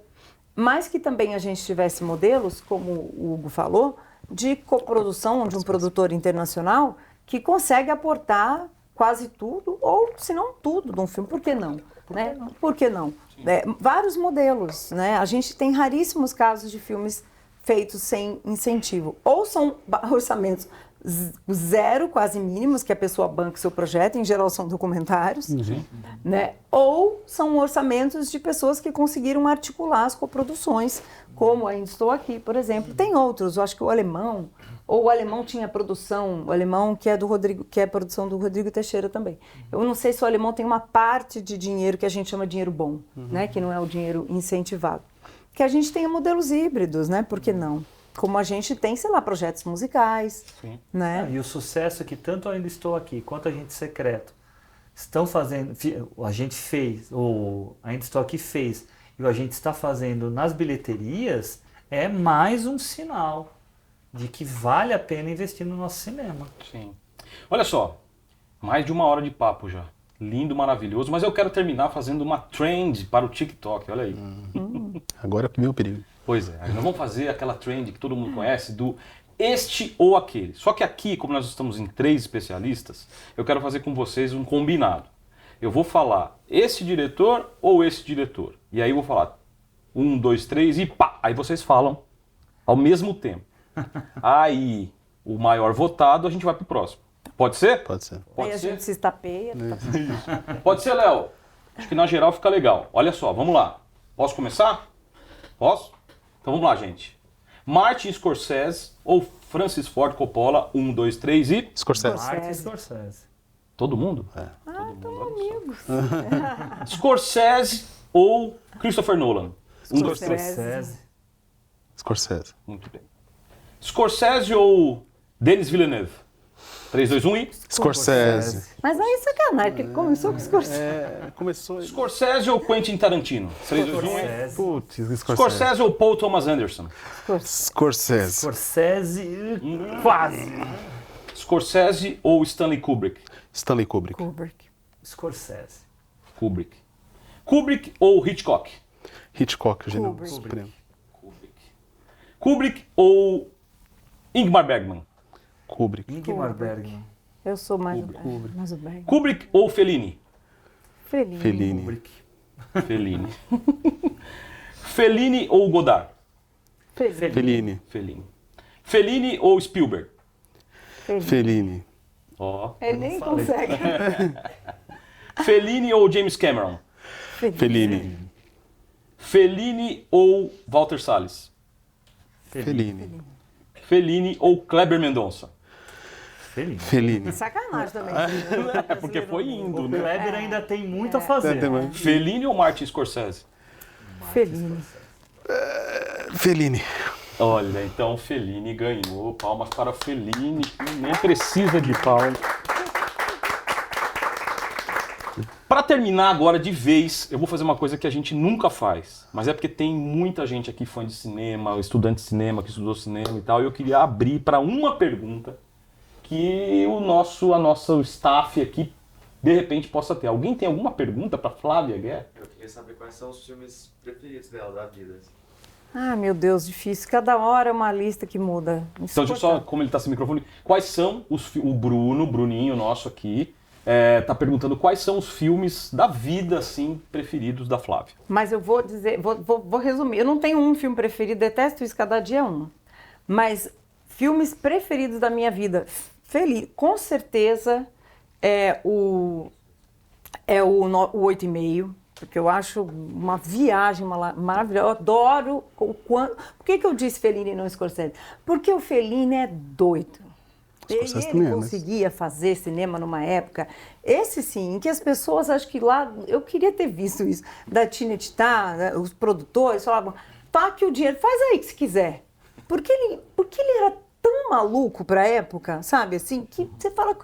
mas que também a gente tivesse modelos, como o Hugo falou, de coprodução de um produtor internacional que consegue aportar quase tudo, ou se não tudo, de um filme. Por que não? Por que não? Vários modelos, né? A gente tem raríssimos casos de filmes feitos sem incentivo. Ou são orçamentos zero, quase mínimos, que a pessoa banca o seu projeto, em geral são documentários, né? Ou são orçamentos de pessoas que conseguiram articular as coproduções, como Ainda Estou Aqui, por exemplo. Tem outros, eu acho que o Alemão tinha produção, o Alemão que é produção do Rodrigo Teixeira também. Eu não sei se o Alemão tem uma parte de dinheiro que a gente chama de dinheiro bom, né? Que não é o dinheiro incentivado. Que a gente tenha modelos híbridos, né? Por que não? Como a gente tem, sei lá, projetos musicais, né? E o sucesso que tanto Ainda Estou Aqui quanto Agente Secreto estão fazendo, a gente fez, ou Ainda Estou Aqui fez, e o Agente está fazendo nas bilheterias, é mais um sinal de que vale a pena investir no nosso cinema. Sim. Olha só, mais de 1 hora de papo já. Lindo, maravilhoso, mas eu quero terminar fazendo uma trend para o TikTok, olha aí. Agora que vem o perigo. Pois é, nós vamos fazer aquela trend que todo mundo conhece do este ou aquele. Só que aqui, como nós estamos em 3 especialistas, eu quero fazer com vocês um combinado. eu vou falar esse diretor ou esse diretor. E aí eu vou falar 1, 2, 3 e pá! Aí vocês falam ao mesmo tempo. Aí o maior votado a gente vai pro próximo. Pode ser? Pode ser. Aí Pode a ser? gente se estapeia. Pode ser, Léo. Acho que na geral fica legal. Olha só, vamos lá. Posso começar? Posso? Então vamos lá, gente. Martin Scorsese ou Francis Ford Coppola? 1, 2, 3 e... Scorsese. Martin Scorsese. Todo mundo? É. Estamos amigos. Scorsese ou Christopher Nolan? 1, 2, 3. Scorsese. Scorsese. Muito bem. Scorsese ou Denis Villeneuve? 3, 2, 1 e... Scorsese. Mas aí sacanagem, que ele começou com Scorsese. Começou... Scorsese ou Quentin Tarantino? 3, 2, 1 e... Scorsese. Putz, Scorsese. Scorsese ou Paul Thomas Anderson? Scorsese. Scorsese, quase. Scorsese ou Stanley Kubrick? Stanley Kubrick. Kubrick. Scorsese. Kubrick. Kubrick ou Hitchcock? Hitchcock, o gênio Kubrick. supremo. Kubrick ou Ingmar Bergman? Kubrick. Ingmar Bergman. Eu sou mais o Berg. Kubrick ou Fellini? Feliz. Fellini. Kubrick. Fellini. Fellini ou Godard? Fellini. Fellini. Fellini ou Spielberg? Fellini. Ó. Ele nem consegue. Fellini ou James Cameron? Fellini. Fellini ou Walter Salles? Fellini. Fellini ou Kleber Mendonça? Fellini. Fellini. Sacanagem também. É porque foi indo, O né? Kleber ainda tem muito a fazer. Fellini ou Martin Scorsese? Feliz. Fellini. Olha, então Fellini ganhou. Palmas para Fellini, que nem precisa de palmas. Para terminar agora de vez, eu vou fazer uma coisa que a gente nunca faz, mas é porque tem muita gente aqui fã de cinema, estudante de cinema, que estudou cinema e tal, e eu queria abrir para uma pergunta que a nossa staff aqui de repente possa ter. Alguém tem alguma pergunta para Flávia Guerra? Eu queria saber quais são os filmes preferidos dela, da vida. Ah, meu Deus, difícil. Cada hora é uma lista que muda. Então, deixa eu só, como ele está sem microfone, quais são o Bruninho nosso aqui, tá perguntando quais são os filmes da vida, assim, preferidos da Flávia. Mas eu vou dizer, vou resumir. Eu não tenho um filme preferido, detesto isso, cada dia é um. Mas filmes preferidos da minha vida, com certeza, é o 8,5, porque eu acho uma viagem maravilhosa. Eu adoro o quanto... Por que eu disse Fellini e não Scorsese? Porque o Fellini é doido. Scorsese Ele também é, né? conseguia fazer cinema numa época, esse sim, em que as pessoas, acho que lá, eu queria ter visto isso, da Tinetitá, né, os produtores falavam, tá aqui o dinheiro, faz aí que se quiser. Porque ele era tão maluco pra época, sabe, assim, que você fala, o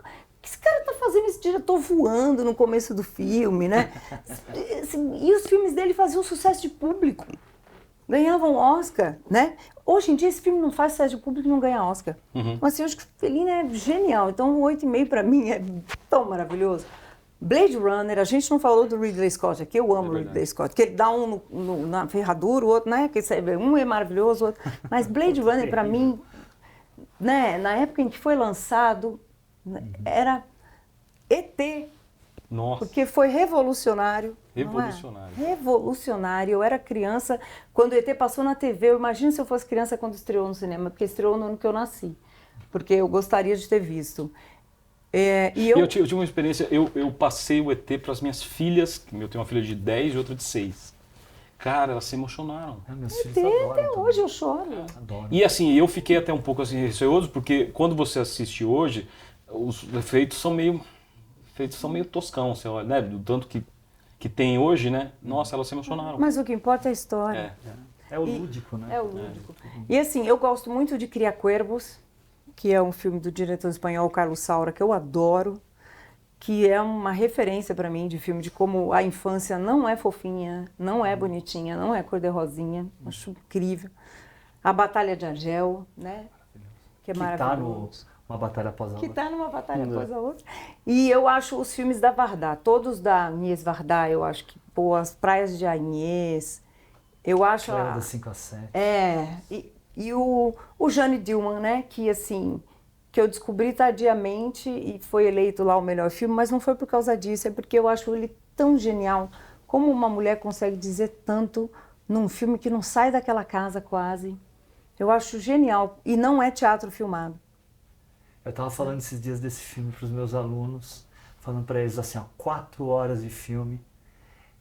que esse cara tá fazendo, esse diretor voando no começo do filme, né? E os filmes dele faziam sucesso de público. Ganhavam Oscar, né? Hoje em dia esse filme não faz sucesso de público e não ganha Oscar. Mas assim, eu acho que o Fellini é genial. Então o 8,5 para mim é tão maravilhoso. Blade Runner, a gente não falou do Ridley Scott aqui, eu amo o Ridley Scott, que ele dá um na ferradura, o outro, né? Um é maravilhoso, o outro. Mas Blade Runner para mim, né? Na época em que foi lançado, era ET. Nossa. Porque foi revolucionário. Revolucionário. Não é? Revolucionário. Eu era criança, quando o ET passou na TV, eu imagino se eu fosse criança quando estreou no cinema, porque estreou no ano que eu nasci. Porque eu gostaria de ter visto. Eu tive uma experiência, eu passei o ET para as minhas filhas, eu tenho uma filha de 10 e outra de 6. Cara, elas se emocionaram. Meus filhos ET, adoram até também. hoje eu choro. Adoro. E assim, eu fiquei até um pouco assim receoso, porque quando você assiste hoje, os efeitos são meio toscão, você olha, né? Do tanto que tem hoje, né? Nossa, elas se emocionaram. Mas o que importa é a história. É o lúdico, né? É o lúdico. E assim, eu gosto muito de Cria Cuervos, que é um filme do diretor espanhol Carlos Saura, que eu adoro, que é uma referência para mim de filme de como a infância não é fofinha, não é bonitinha, não é cor-de-rosinha. Acho incrível. A Batalha de Argel, né? Que é maravilhoso. Uma batalha após a Que outra. está numa batalha após a outra. E eu acho os filmes da Varda, todos da Agnès Varda, eu acho que, pô, As Praias de Agnès, eu acho... Das 5 a 7. E o Jeanne Dielman, né, que assim, que eu descobri tardiamente e foi eleito lá o melhor filme, mas não foi por causa disso, é porque eu acho ele tão genial. Como uma mulher consegue dizer tanto num filme que não sai daquela casa quase. Eu acho genial. E não é teatro filmado. Eu estava falando esses dias desse filme para os meus alunos, falando para eles assim, ó, 4 horas de filme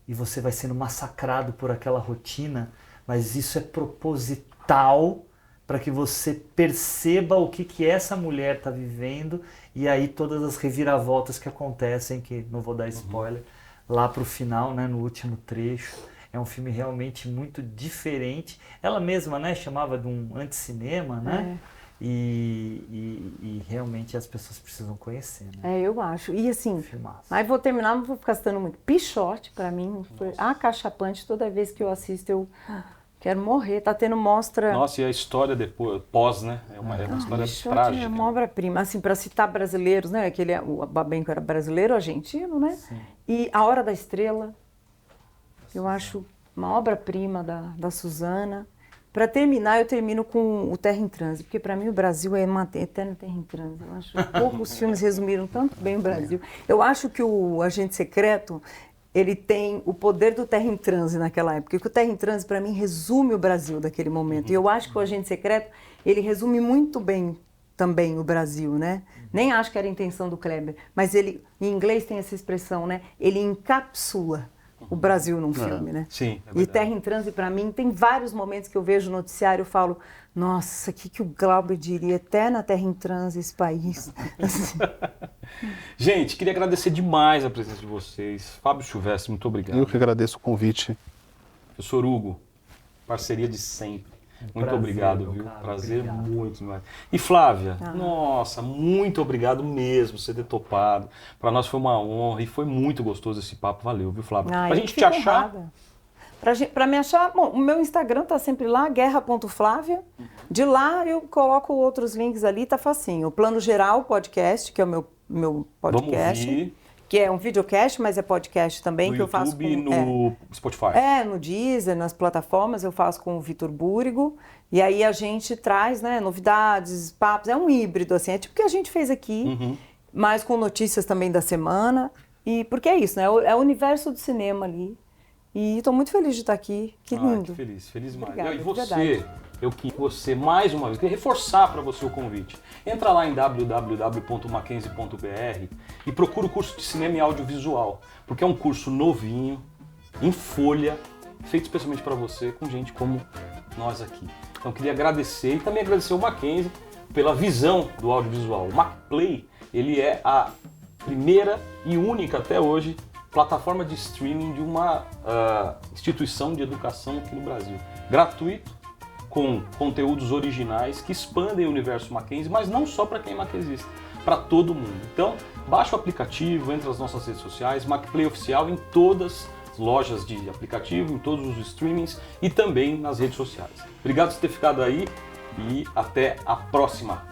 e você vai sendo massacrado por aquela rotina, mas isso é proposital para que você perceba o que essa mulher está vivendo e aí todas as reviravoltas que acontecem, que não vou dar spoiler, lá para o final, né, no último trecho. É um filme realmente muito diferente. Ela mesma, né, chamava de um anticinema, né? E realmente as pessoas precisam conhecer, né? Eu acho. E assim, Filmaço. aí vou terminar, não vou ficar citando muito. Pichote, para mim, foi acachapante. Toda vez que eu assisto, eu quero morrer. Tá tendo mostra... Nossa, e a história depois, pós, né? É uma história Pichote trágica. é uma obra-prima. Assim, para citar brasileiros, né? O Babenco era brasileiro, argentino, né? Sim. E A Hora da Estrela, eu acho uma obra-prima da Suzana. Para terminar, eu termino com o Terra em Transe, porque para mim o Brasil é uma eterna terra em transe. Eu acho que poucos filmes resumiram tanto bem o Brasil. Eu acho que o Agente Secreto, ele tem o poder do Terra em Transe naquela época, porque o Terra em Transe para mim resume o Brasil daquele momento. E eu acho que o Agente Secreto, ele resume muito bem também o Brasil, né? Nem acho que era a intenção do Kleber, mas ele, em inglês tem essa expressão, né? Ele encapsula o Brasil num filme, né? Sim, é E verdade. Terra em Transe, para mim, tem vários momentos que eu vejo o noticiário e falo, nossa, o que o Glauber diria? Eterna Terra em Transe, esse país. Gente, queria agradecer demais a presença de vocês. Fábio Silvestre, muito obrigado. Eu que agradeço o convite. Professor Hugo, parceria de sempre. Muito prazer, obrigado, meu viu? caro, Prazer obrigado. muito demais. E Flávia, nossa, muito obrigado mesmo por você ter topado. Para nós foi uma honra e foi muito gostoso esse papo. Valeu, viu, Flávia? Pra gente te achar, Para me achar, bom, o meu Instagram tá sempre lá, guerra.flávia. De lá eu coloco outros links ali, tá facinho. O Plano Geral Podcast, que é o meu podcast. vamos ouvir Que é um videocast, mas é podcast também, no que eu faço YouTube e com... no Spotify. no Deezer, nas plataformas, eu faço com o Vitor Búrigo. E aí a gente traz, né, novidades, papos, é um híbrido, assim, é tipo o que a gente fez aqui, mas com notícias também da semana. E porque é isso, né, é o universo do cinema ali. E estou muito feliz de estar aqui, que lindo. Que feliz demais. Obrigada, E de você, verdade. eu queria que você, mais uma vez, queria reforçar para você o convite. Entra lá em www.mackenzie.br e procura o curso de cinema e audiovisual, porque é um curso novinho, em folha, feito especialmente para você, com gente como nós aqui. Então queria agradecer e também agradecer ao Mackenzie pela visão do audiovisual. O MacPlay, ele é a primeira e única até hoje plataforma de streaming de uma instituição de educação aqui no Brasil. Gratuito, com conteúdos originais que expandem o universo Mackenzie, mas não só para quem é mackenzista, para todo mundo. Então, baixa o aplicativo, entra nas nossas redes sociais, MacPlay Oficial em todas as lojas de aplicativo, em todos os streamings e também nas redes sociais. Obrigado por ter ficado aí e até a próxima!